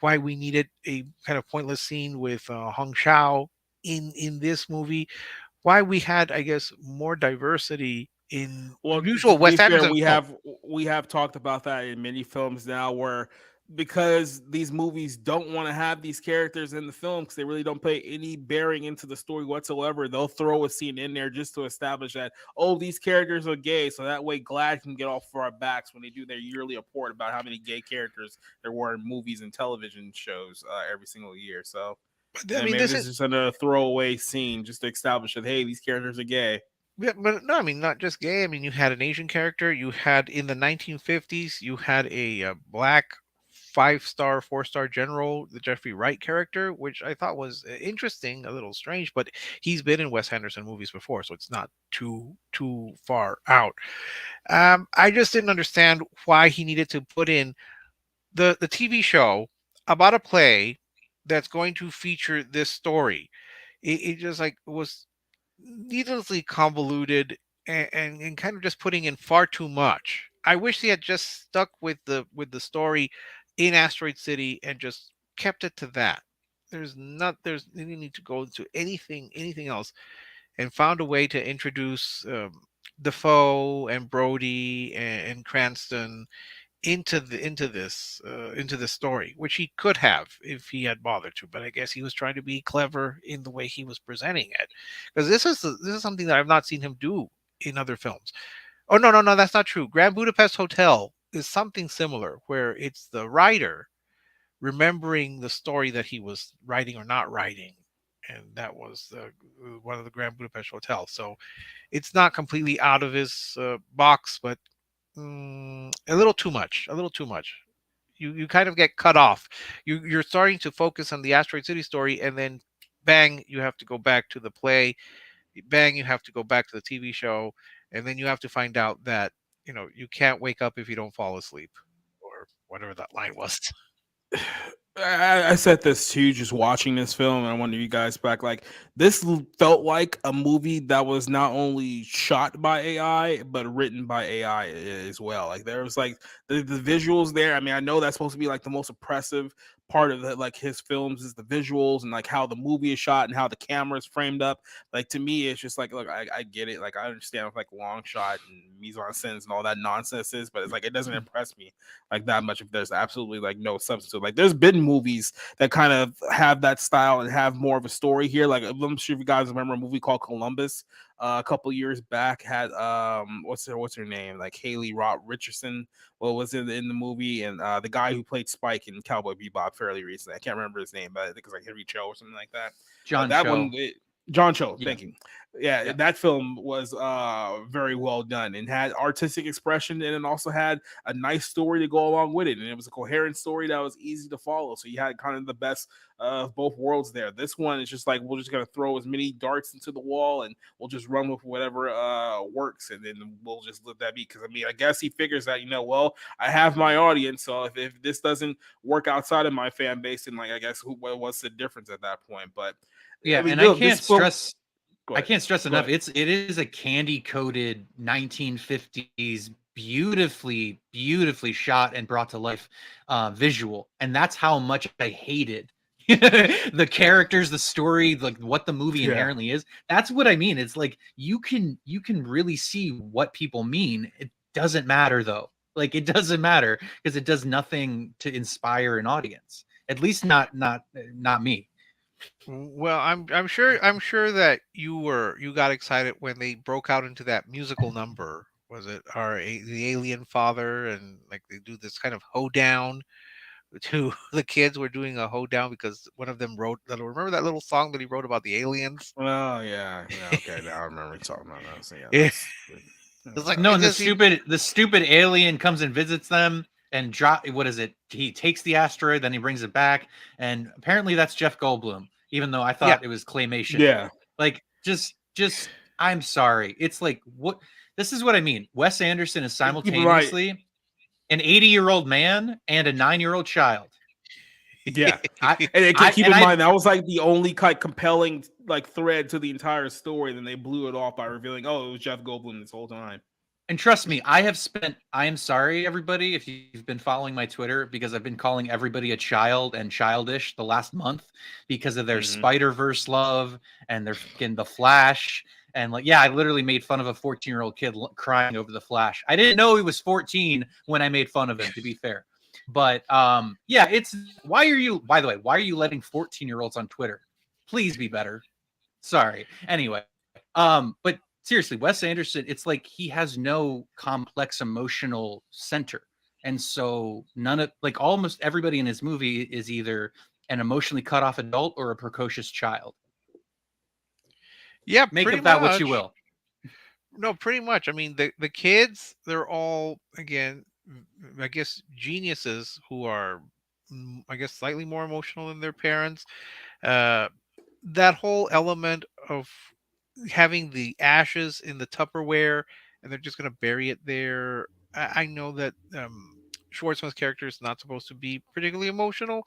why we needed a kind of pointless scene with Hong Shao in this movie, why we had, I guess, more diversity in Well, usual to be Wes fair, Anderson film. we have talked about that in many films now, where because these movies don't want to have these characters in the film because they really don't pay any bearing into the story whatsoever. They'll throw a scene in there just to establish that these characters are gay, so that way GLAAD can get off of our backs when they do their yearly report about how many gay characters there were in movies and television shows every single year. So I and mean, maybe this this is is just a throwaway scene just to establish that hey, these characters are gay. yeah, but no, I mean not just gay. I mean you had an Asian character. You had in the 1950s, you had a black 5-star, 4-star general, the Jeffrey Wright character, which I thought was interesting, a little strange, but he's been in Wes Anderson movies before, so it's not too far out. I just didn't understand why he needed to put in the TV show about a play that's going to feature this story. It just like was needlessly convoluted and kind of just putting in far too much. I wish he had just stuck with the story in Asteroid City and just kept it to that. There's you need to go into anything else and found a way to introduce Defoe and Brody and Cranston into this story, which he could have if he had bothered to. But I guess he was trying to be clever in the way he was presenting it, because this is something that I've not seen him do in other films. Oh no, that's not true. Grand Budapest Hotel is something similar, where it's the writer remembering the story that he was writing or not writing, and that was one of the Grand Budapest Hotel. So it's not completely out of his box, but a little too much. A little too much. You kind of get cut off. You're starting to focus on the Asteroid City story, and then bang, you have to go back to the play. Bang, you have to go back to the TV show, and then you have to find out that you can't wake up if you don't fall asleep, or whatever that line was. I said this too, just watching this film, and I wonder you guys back. Like this felt like a movie that was not only shot by AI but written by AI as well. Like there was like the visuals there. I mean, I know that's supposed to be like the most oppressive part of like his films is the visuals and like how the movie is shot and how the camera is framed up. Like to me, it's just like look, I get it. Like I understand like long shot and mise en scène and all that nonsense is, but it's like it doesn't impress me like that much if there's absolutely like no substance. Like there's been movies that kind of have that style and have more of a story here. Like I'm sure if you guys remember a movie called Columbus a couple years back had what's her name, like Haley Roth Richardson. What was in the movie, and the guy who played Spike in Cowboy Bebop fairly recently. I can't remember his name, but I think it was like Henry Cho or something like that. John That Cho. one. John Cho, Yeah. thank you. Yeah, that film was very well done and had artistic expression, and it also had a nice story to go along with it. And it was a coherent story that was easy to follow. So you had kind of the best of both worlds there. This one is just like we're just gonna throw as many darts into the wall and we'll just run with whatever works, and then we'll just let that be. Because I mean, I guess he figures that well, I have my audience, so if this doesn't work outside of my fan base, then like I guess what's the difference at that point? But Yeah, I mean, and look, I can't stress enough. It is a candy coated 1950s, beautifully shot and brought to life visual, and that's how much I hated the characters, the story, like what the movie inherently is. That's what I mean. It's like you can really see what people mean. It doesn't matter though. Like it doesn't matter because it does nothing to inspire an audience. At least not me. Well, I'm sure that you got excited when they broke out into that musical number. Was it the alien father, and like they do this kind of hoedown to the kids were doing a hoedown because one of them wrote that. Remember that little song that he wrote about the aliens? Oh yeah, okay. Now I remember talking about that. So, Yeah. it's like no, it and just seemed- the stupid alien comes and visits them and what is it? He takes the asteroid, then he brings it back, and apparently that's Jeff Goldblum, even though I thought it was claymation. Yeah. Like just I'm sorry. It's like what this is what I mean. Wes Anderson is simultaneously an 80-year-old man and a 9-year-old child. Yeah, and keep in mind that was like the only like compelling like thread to the entire story. Then they blew it off by revealing, oh, it was Jeff Goldblum this whole time. And trust me, I am sorry, everybody, if you've been following my Twitter, because I've been calling everybody a child and childish the last month because of their Spider-Verse love and their fucking The Flash And like, yeah, I literally made fun of a 14-year-old kid crying over the Flash. I didn't know he was 14 when I made fun of him, to be fair. But yeah, it's why are you, by the way, why are you letting 14-year-olds on Twitter? Please be better. Sorry. Anyway, but seriously, Wes Anderson, it's like he has no complex emotional center. And so none of, like, almost everybody in his movie is either an emotionally cut off adult or a precocious child. Yeah, Make pretty of that what much. you will. No, pretty much. I mean, the kids, they're all, again, I guess, geniuses who are, I guess, slightly more emotional than their parents. Uh, that whole element of having the ashes in the Tupperware and they're just going to bury it there. I know that Schwartzman's character is not supposed to be particularly emotional,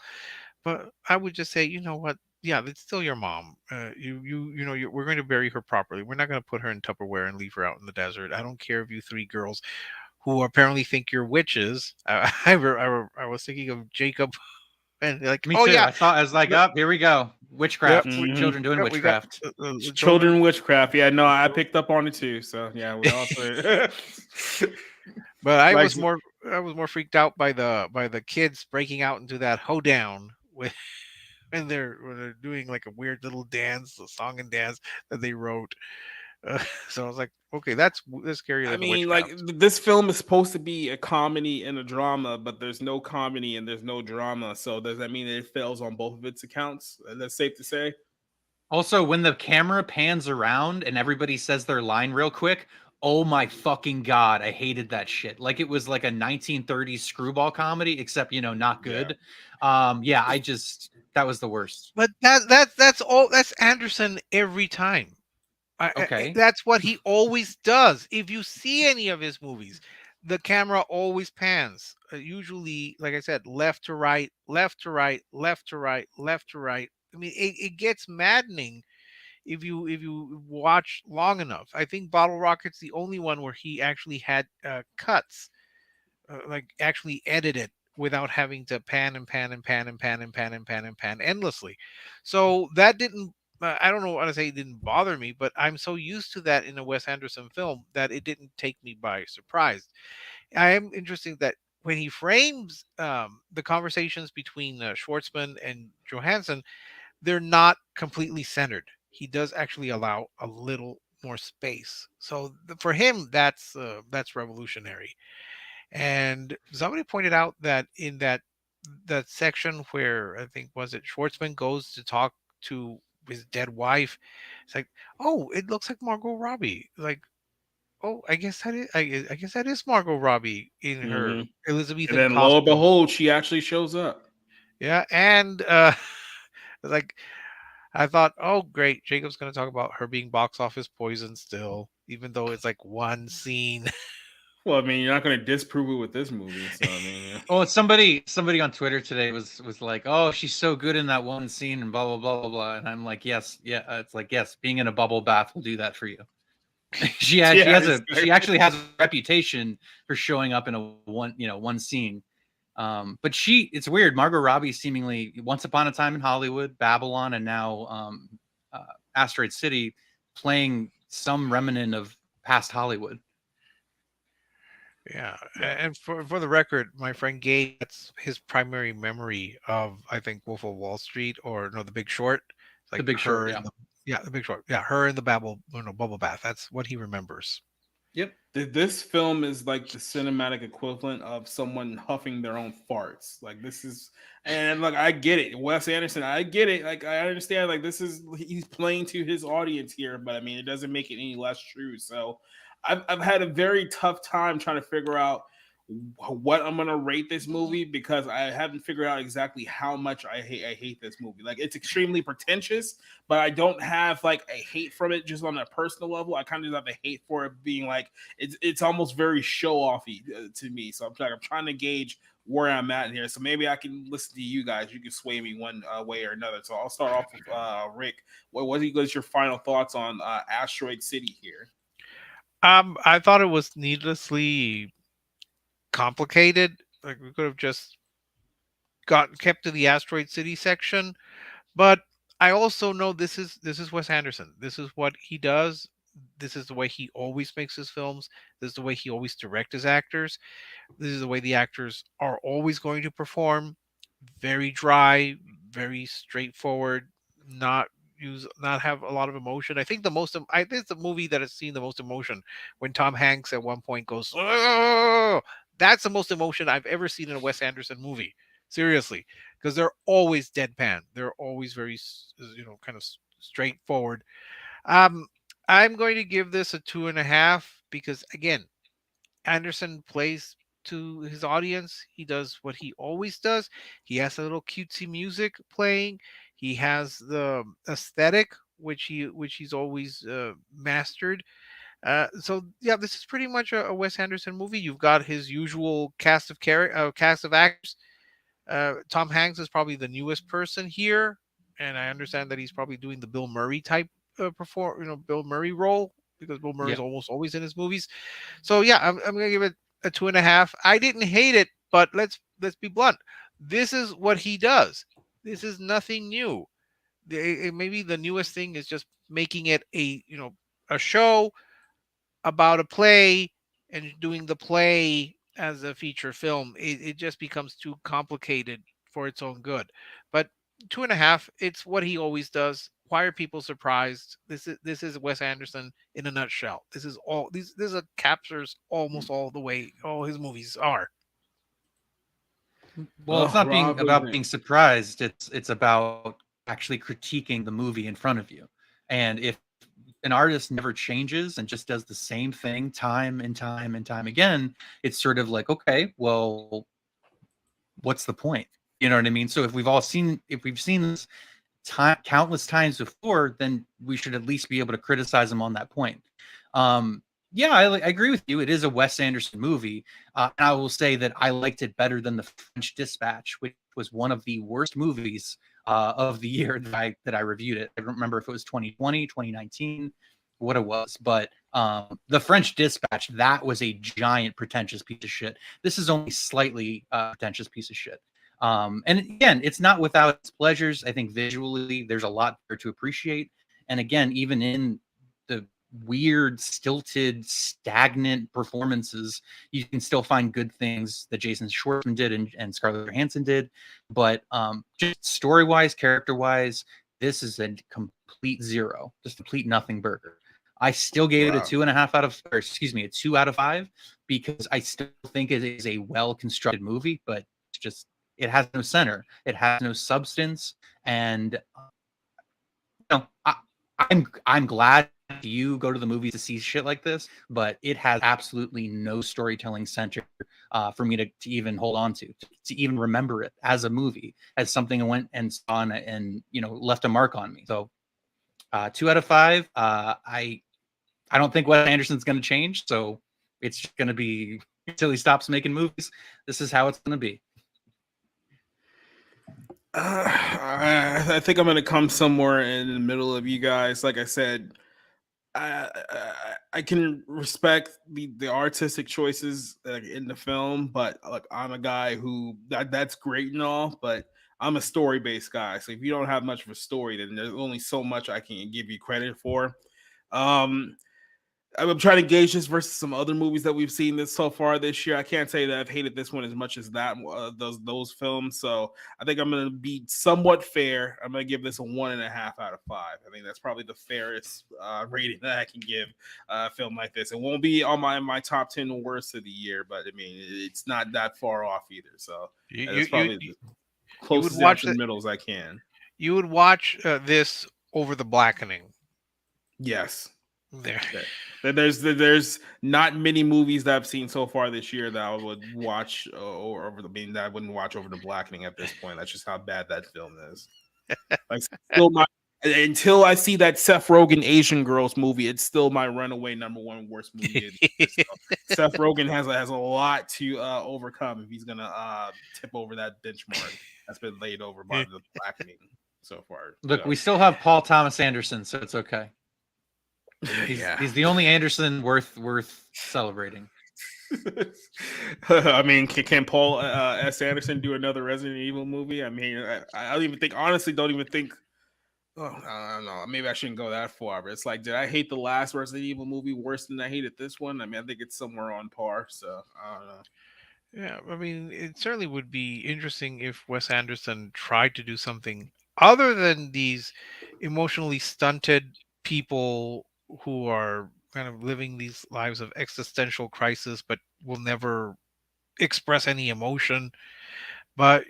but I would just say, you know what? Yeah, it's still your mom. We're going to bury her properly. We're not going to put her in Tupperware and leave her out in the desert. I don't care if you three girls who apparently think you're witches. I was thinking of Jacob and like, Me oh too. yeah, I was like, yep, oh, here we go. yep, Witchcraft. Mhm. Children doing yep, we got witchcraft. the Children witchcraft. Yeah, no, I picked up on it too. So yeah, we also. But I Like- was more freaked out by the kids breaking out into that hoedown with when they're doing like a weird little dance, a song and dance that they wrote. So I was like, okay, that's scarier I than mean, witchcraft. this film is supposed to be a comedy and a drama, but there's no comedy and there's no drama. So does that mean that it fails on both of its accounts? That's safe to say. Also, when the camera pans around and everybody says their line real quick, oh my fucking God, I hated that shit. Like it was like a 1930s screwball comedy, except, not good. Yeah, that was the worst. But that's Anderson every time. Okay. That's what he always does. If you see any of his movies, the camera always pans. Usually, like I said, left to right, left to right, left to right, left to right. I mean, it gets maddening if you watch long enough. I think Bottle Rocket's the only one where he actually had cuts, like actually edited without having to pan and pan and pan and pan and pan and pan and pan endlessly. So that didn't. I don't know what to say. It didn't bother me, but I'm so used to that in a Wes Anderson film that it didn't take me by surprise. I am interested that when he frames the conversations between Schwartzman and Johansson, they're not completely centered. He does actually allow a little more space. So for him, that's revolutionary. And somebody pointed out that in that section where I think was it Schwartzman goes to talk to his dead wife, it's like, oh, it looks like Margot Robbie. Like, oh, I guess that is I guess that is Margot Robbie in her Mhm. Elizabethan And then lo and costume. behold, she actually shows up. Yeah, and like I thought, oh great, Jacob's going to talk about her being box office poison still, even though it's like one scene. Well, I mean, you're not going to disprove it with this movie. So I mean, yeah. Oh, somebody on Twitter today was like, "Oh, she's so good in that one scene," and blah blah blah blah blah. And I'm like, "Yes, yeah." It's like, yes, being in a bubble bath will do that for you. she actually has a reputation for showing up in a one scene. But it's weird. Margot Robbie seemingly Once Upon a Time in Hollywood, Babylon, and now Asteroid City, playing some remnant of past Hollywood. Yeah, and for the record, my friend Gabe, that's his primary memory of I think Wolf of Wall Street or no, The Big Short. It's like The Big Short, her yeah. in The Big Short. Yeah, her in the bubble bath. That's what he remembers. Yep. This film is like the cinematic equivalent of someone huffing their own farts. Like this is, and like I get it, Wes Anderson, I get it. Like I understand, like he's playing to his audience here, but I mean it doesn't make it any less true. So I've had a very tough time trying to figure out what I'm gonna rate this movie because I haven't figured out exactly how much I hate this movie. Like it's extremely pretentious, but I don't have like a hate from it just on a personal level. I kind of just have a hate for it being like it's almost very show offy to me. So I'm trying to gauge where I'm at here. So maybe I can listen to you guys. You can sway me one way or another. So I'll start off with Rick. What's your final thoughts on Asteroid City here? I thought it was needlessly complicated. Like we could have just kept to the Asteroid City section, but I also know this is Wes Anderson. This is what he does. This is the way he always makes his films. This is the way he always directs his actors. This is the way the actors are always going to perform. Very dry, very straightforward, not have a lot of emotion. I think I think it's the movie that has seen the most emotion when Tom Hanks at one point goes, "Oh!" That's the most emotion I've ever seen in a Wes Anderson movie. Seriously, because they're always deadpan. They're always very, kind of straightforward. Um, I'm going to give this a 2.5 because again, Anderson plays to his audience. He does what he always does. He has a little cutesy music playing. He has the aesthetic which he's always mastered. So yeah, this is pretty much a Wes Anderson movie. You've got his usual cast of actors. Tom Hanks is probably the newest person here, and I understand that he's probably doing the Bill Murray type Bill Murray role because Bill Murray Yeah. is almost always in his movies. So yeah, I'm gonna give it a 2.5. I didn't hate it, but let's be blunt. This is what he does. This is nothing new. Maybe the newest thing is just making it a show about a play and doing the play as a feature film. It just becomes too complicated for its own good. But 2.5, it's what he always does. Why are people surprised? This is Wes Anderson in a nutshell. This captures almost all the way all his movies are. Well, it's Oh, not being Rob, what do you about think? being surprised. It's about actually critiquing the movie in front of you. And if an artist never changes and just does the same thing time and time and time again, it's sort of like, okay, well, what's the point? You know what I mean? So if we've seen this countless times before, then we should at least be able to criticize him on that point. Yeah, I agree with you. It is a Wes Anderson movie, and I will say that I liked it better than The French Dispatch, which was one of the worst movies of the year that I reviewed it. I don't remember if it was 2020, 2019, what it was, but The French Dispatch, that was a giant pretentious piece of shit. This is only slightly pretentious piece of shit. And again, it's not without its pleasures. I think visually there's a lot there to appreciate. And again, even in the weird, stilted, stagnant performances, you can still find good things that Jason Schwartzman did and Scarlett Johansson did. But just story-wise, character-wise, this is a complete zero, just a complete nothing burger. I still gave it a Wow. 2.5 out of, or excuse me, a 2 out of 5 because I still think it is a well-constructed movie, but it's just it has no center, it has no substance, and I'm glad you go to the movies to see shit like this, but it has absolutely no storytelling center for me to even hold on to even remember it as a movie, as something I went and saw and left a mark on me. So 2 out of 5. I don't think Wes Anderson's going to change, so it's going to be until he stops making movies. This is how it's going to be. I think I'm gonna come somewhere in the middle of you guys. Like I said, I can respect the artistic choices in the film, but like I'm a guy who that's great and all, but I'm a story based guy. So if you don't have much of a story, then there's only so much I can give you credit for. Um, I'm trying to gauge this versus some other movies that we've seen this so far this year. I can't say that I've hated this one as much as those films. So I think I'm going to be somewhat fair. I'm going to give this a 1.5 out of 5. I think that's probably the fairest rating that I can give a film like this. It won't be on my top 10 worst of the year, but I mean it's not that far off either. So it's probably the you would closest down watch to the that. middle as I can. You would watch this over The Blackening. Yes. There. There's not many movies that I've seen so far this year that I would watch that I wouldn't watch over The Blackening at this point. That's just how bad that film is. Like still until I see that Seth Rogen Asian Girls movie, it's still my runaway number one worst movie of the year. So Seth Rogen has a lot to overcome if he's gonna tip over that benchmark that's been laid over by The Blackening so far. Look, we still have Paul Thomas Anderson, so it's okay. He's the only Anderson worth celebrating. I mean, can Paul S. Anderson do another Resident Evil movie? I mean, I don't even think Oh, I don't know. Maybe I shouldn't go that far, but it's like, did I hate the last Resident Evil movie worse than I hated this one? I mean, I think it's somewhere on par. So I don't know. Yeah, I mean, it certainly would be interesting if Wes Anderson tried to do something other than these emotionally stunted people who are kind of living these lives of existential crisis, but will never express any emotion. But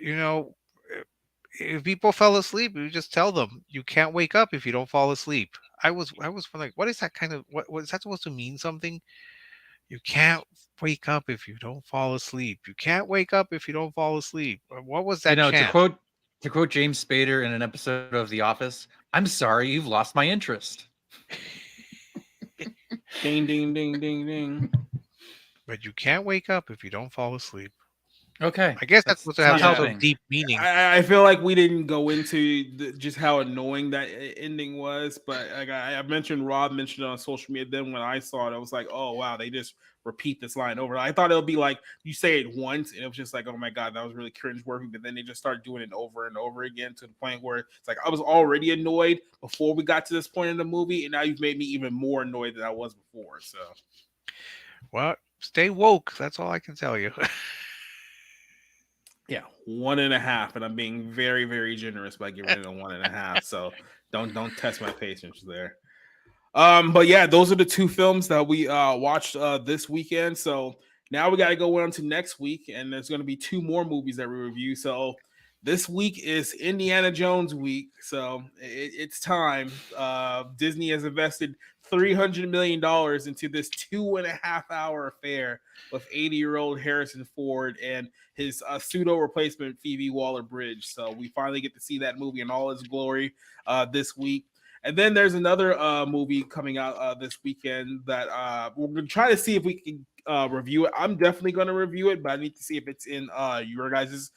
if people fell asleep, you just tell them you can't wake up if you don't fall asleep. I was like, what is that kind of what is that supposed to mean something? You can't wake up if you don't fall asleep. You can't wake up if you don't fall asleep. What was You that know, chant? to quote James Spader in an episode of The Office, "I'm sorry, you've lost my interest." Ding, ding, ding, ding, ding. But you can't wake up if you don't fall asleep. Okay, I guess that's supposed to it's have not some sort of helping. deep meaning. I feel like we didn't go into just how annoying that ending was, but like I mentioned, Rob mentioned it on social media. Then when I saw it, I was like, oh wow, they just repeat this line over. I thought it would be like you say it once, and it was just like, oh my god, that was really cringeworthy. But then they just started doing it over and over again to the point where it's like I was already annoyed before we got to this point in the movie, and now you've made me even more annoyed than I was before. So Well, stay woke. That's all I can tell you. yeah, 1.5, and I'm being very, very generous by giving it a 1.5. So don't test my patience there. But yeah, those are the two films that we watched this weekend. So now we got to go on to next week, and there's going to be two more movies that we review. So this week is Indiana Jones week, so it's time. Disney has invested $300 million into this 2.5 hour affair with 80-year-old Harrison Ford and his pseudo replacement Phoebe Waller-Bridge. So we finally get to see that movie in all its glory this week. And then there's another movie coming out this weekend that we're going to try to see if we can review it. I'm definitely going to review it, but I need to see if it's in your guys'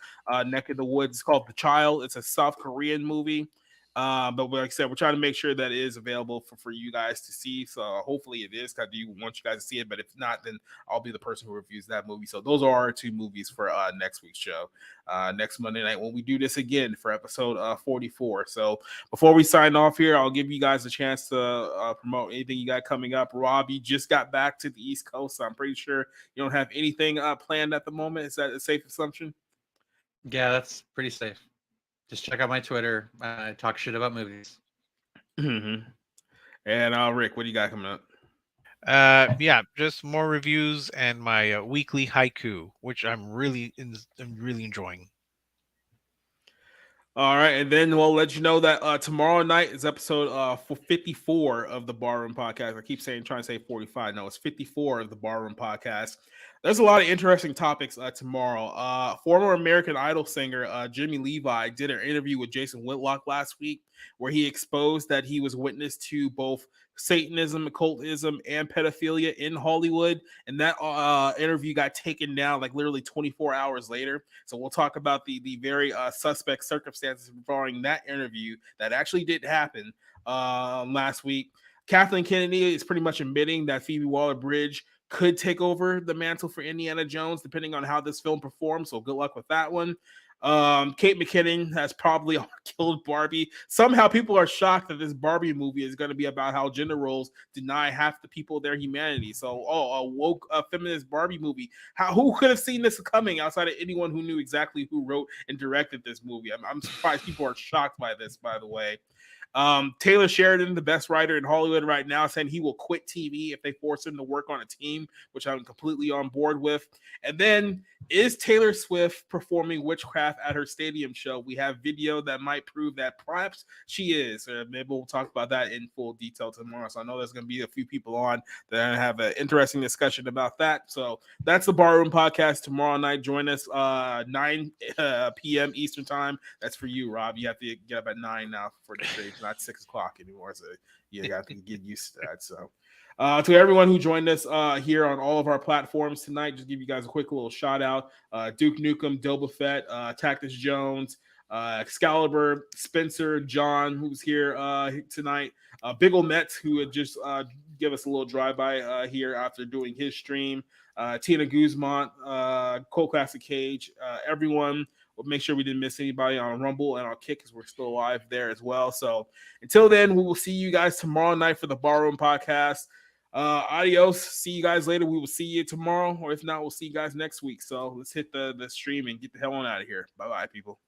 neck of the woods. It's called The Child. It's a South Korean movie. But like I said, we're trying to make sure that it is available for you guys to see. So hopefully it is, because I do want you guys to see it. But if not, then I'll be the person who reviews that movie. So those are our two movies for next week's show. Next Monday night when we do this again for episode 44. So before we sign off here, I'll give you guys a chance to promote anything you got coming up. Rob, you just got back to the East Coast, so I'm pretty sure you don't have anything planned at the moment. Is that a safe assumption? Yeah, that's pretty safe. Just check out my Twitter. I talk shit about movies. Mm-hmm. And Rick, what do you got coming up? Yeah, just more reviews and my weekly haiku, which I'm really enjoying. All right, and then we'll let you know that tomorrow night is episode 54 of the Barroom Podcast. I keep trying to say 45. No, it's 54 of the Barroom Podcast. There's a lot of interesting topics tomorrow. Former American Idol singer Jimmy Levi did an interview with Jason Whitlock last week, where he exposed that he was witness to both Satanism, occultism, and pedophilia in Hollywood. And that interview got taken down like literally 24 hours later. So we'll talk about the very suspect circumstances regarding that interview that actually did happen last week. Kathleen Kennedy is pretty much admitting that Phoebe Waller-Bridge could take over the mantle for Indiana Jones, depending on how this film performs. So good luck with that one. Kate McKinnon has probably killed Barbie. Somehow people are shocked that this Barbie movie is going to be about how gender roles deny half the people their humanity. So, a woke feminist Barbie movie. Who could have seen this coming outside of anyone who knew exactly who wrote and directed this movie? I'm surprised people are shocked by this, by the way. Taylor Sheridan, the best writer in Hollywood right now, saying he will quit TV if they force him to work on a team, which I'm completely on board with. And then, is Taylor Swift performing witchcraft at her stadium show? We have video that might prove that perhaps she is. Maybe we'll talk about that in full detail tomorrow. So I know there's going to be a few people on that have an interesting discussion about that. So that's the Barroom Podcast tomorrow night. Join us 9 p.m. Eastern time. That's for you, Rob. You have to get up at 9 now for the stage, not 6 o'clock anymore. So you have to get used to that. So to everyone who joined us here on all of our platforms tonight, just give you guys a quick little shout out. Duke Nukem, Doba Fett, Cactus Jones, Excalibur, Spencer, John, who's here tonight, Big Ol' Metz, who had just give us a little drive-by here after doing his stream, Tina Guzman, Cole Classic Cage, everyone, We'll make sure we didn't miss anybody on Rumble and on Kick because we're still live there as well. So until then, we will see you guys tomorrow night for the Barroom Podcast. Adios. See you guys later. We will see you tomorrow, or if not, we'll see you guys next week. So let's hit the stream and get the hell on out of here. Bye-bye, people.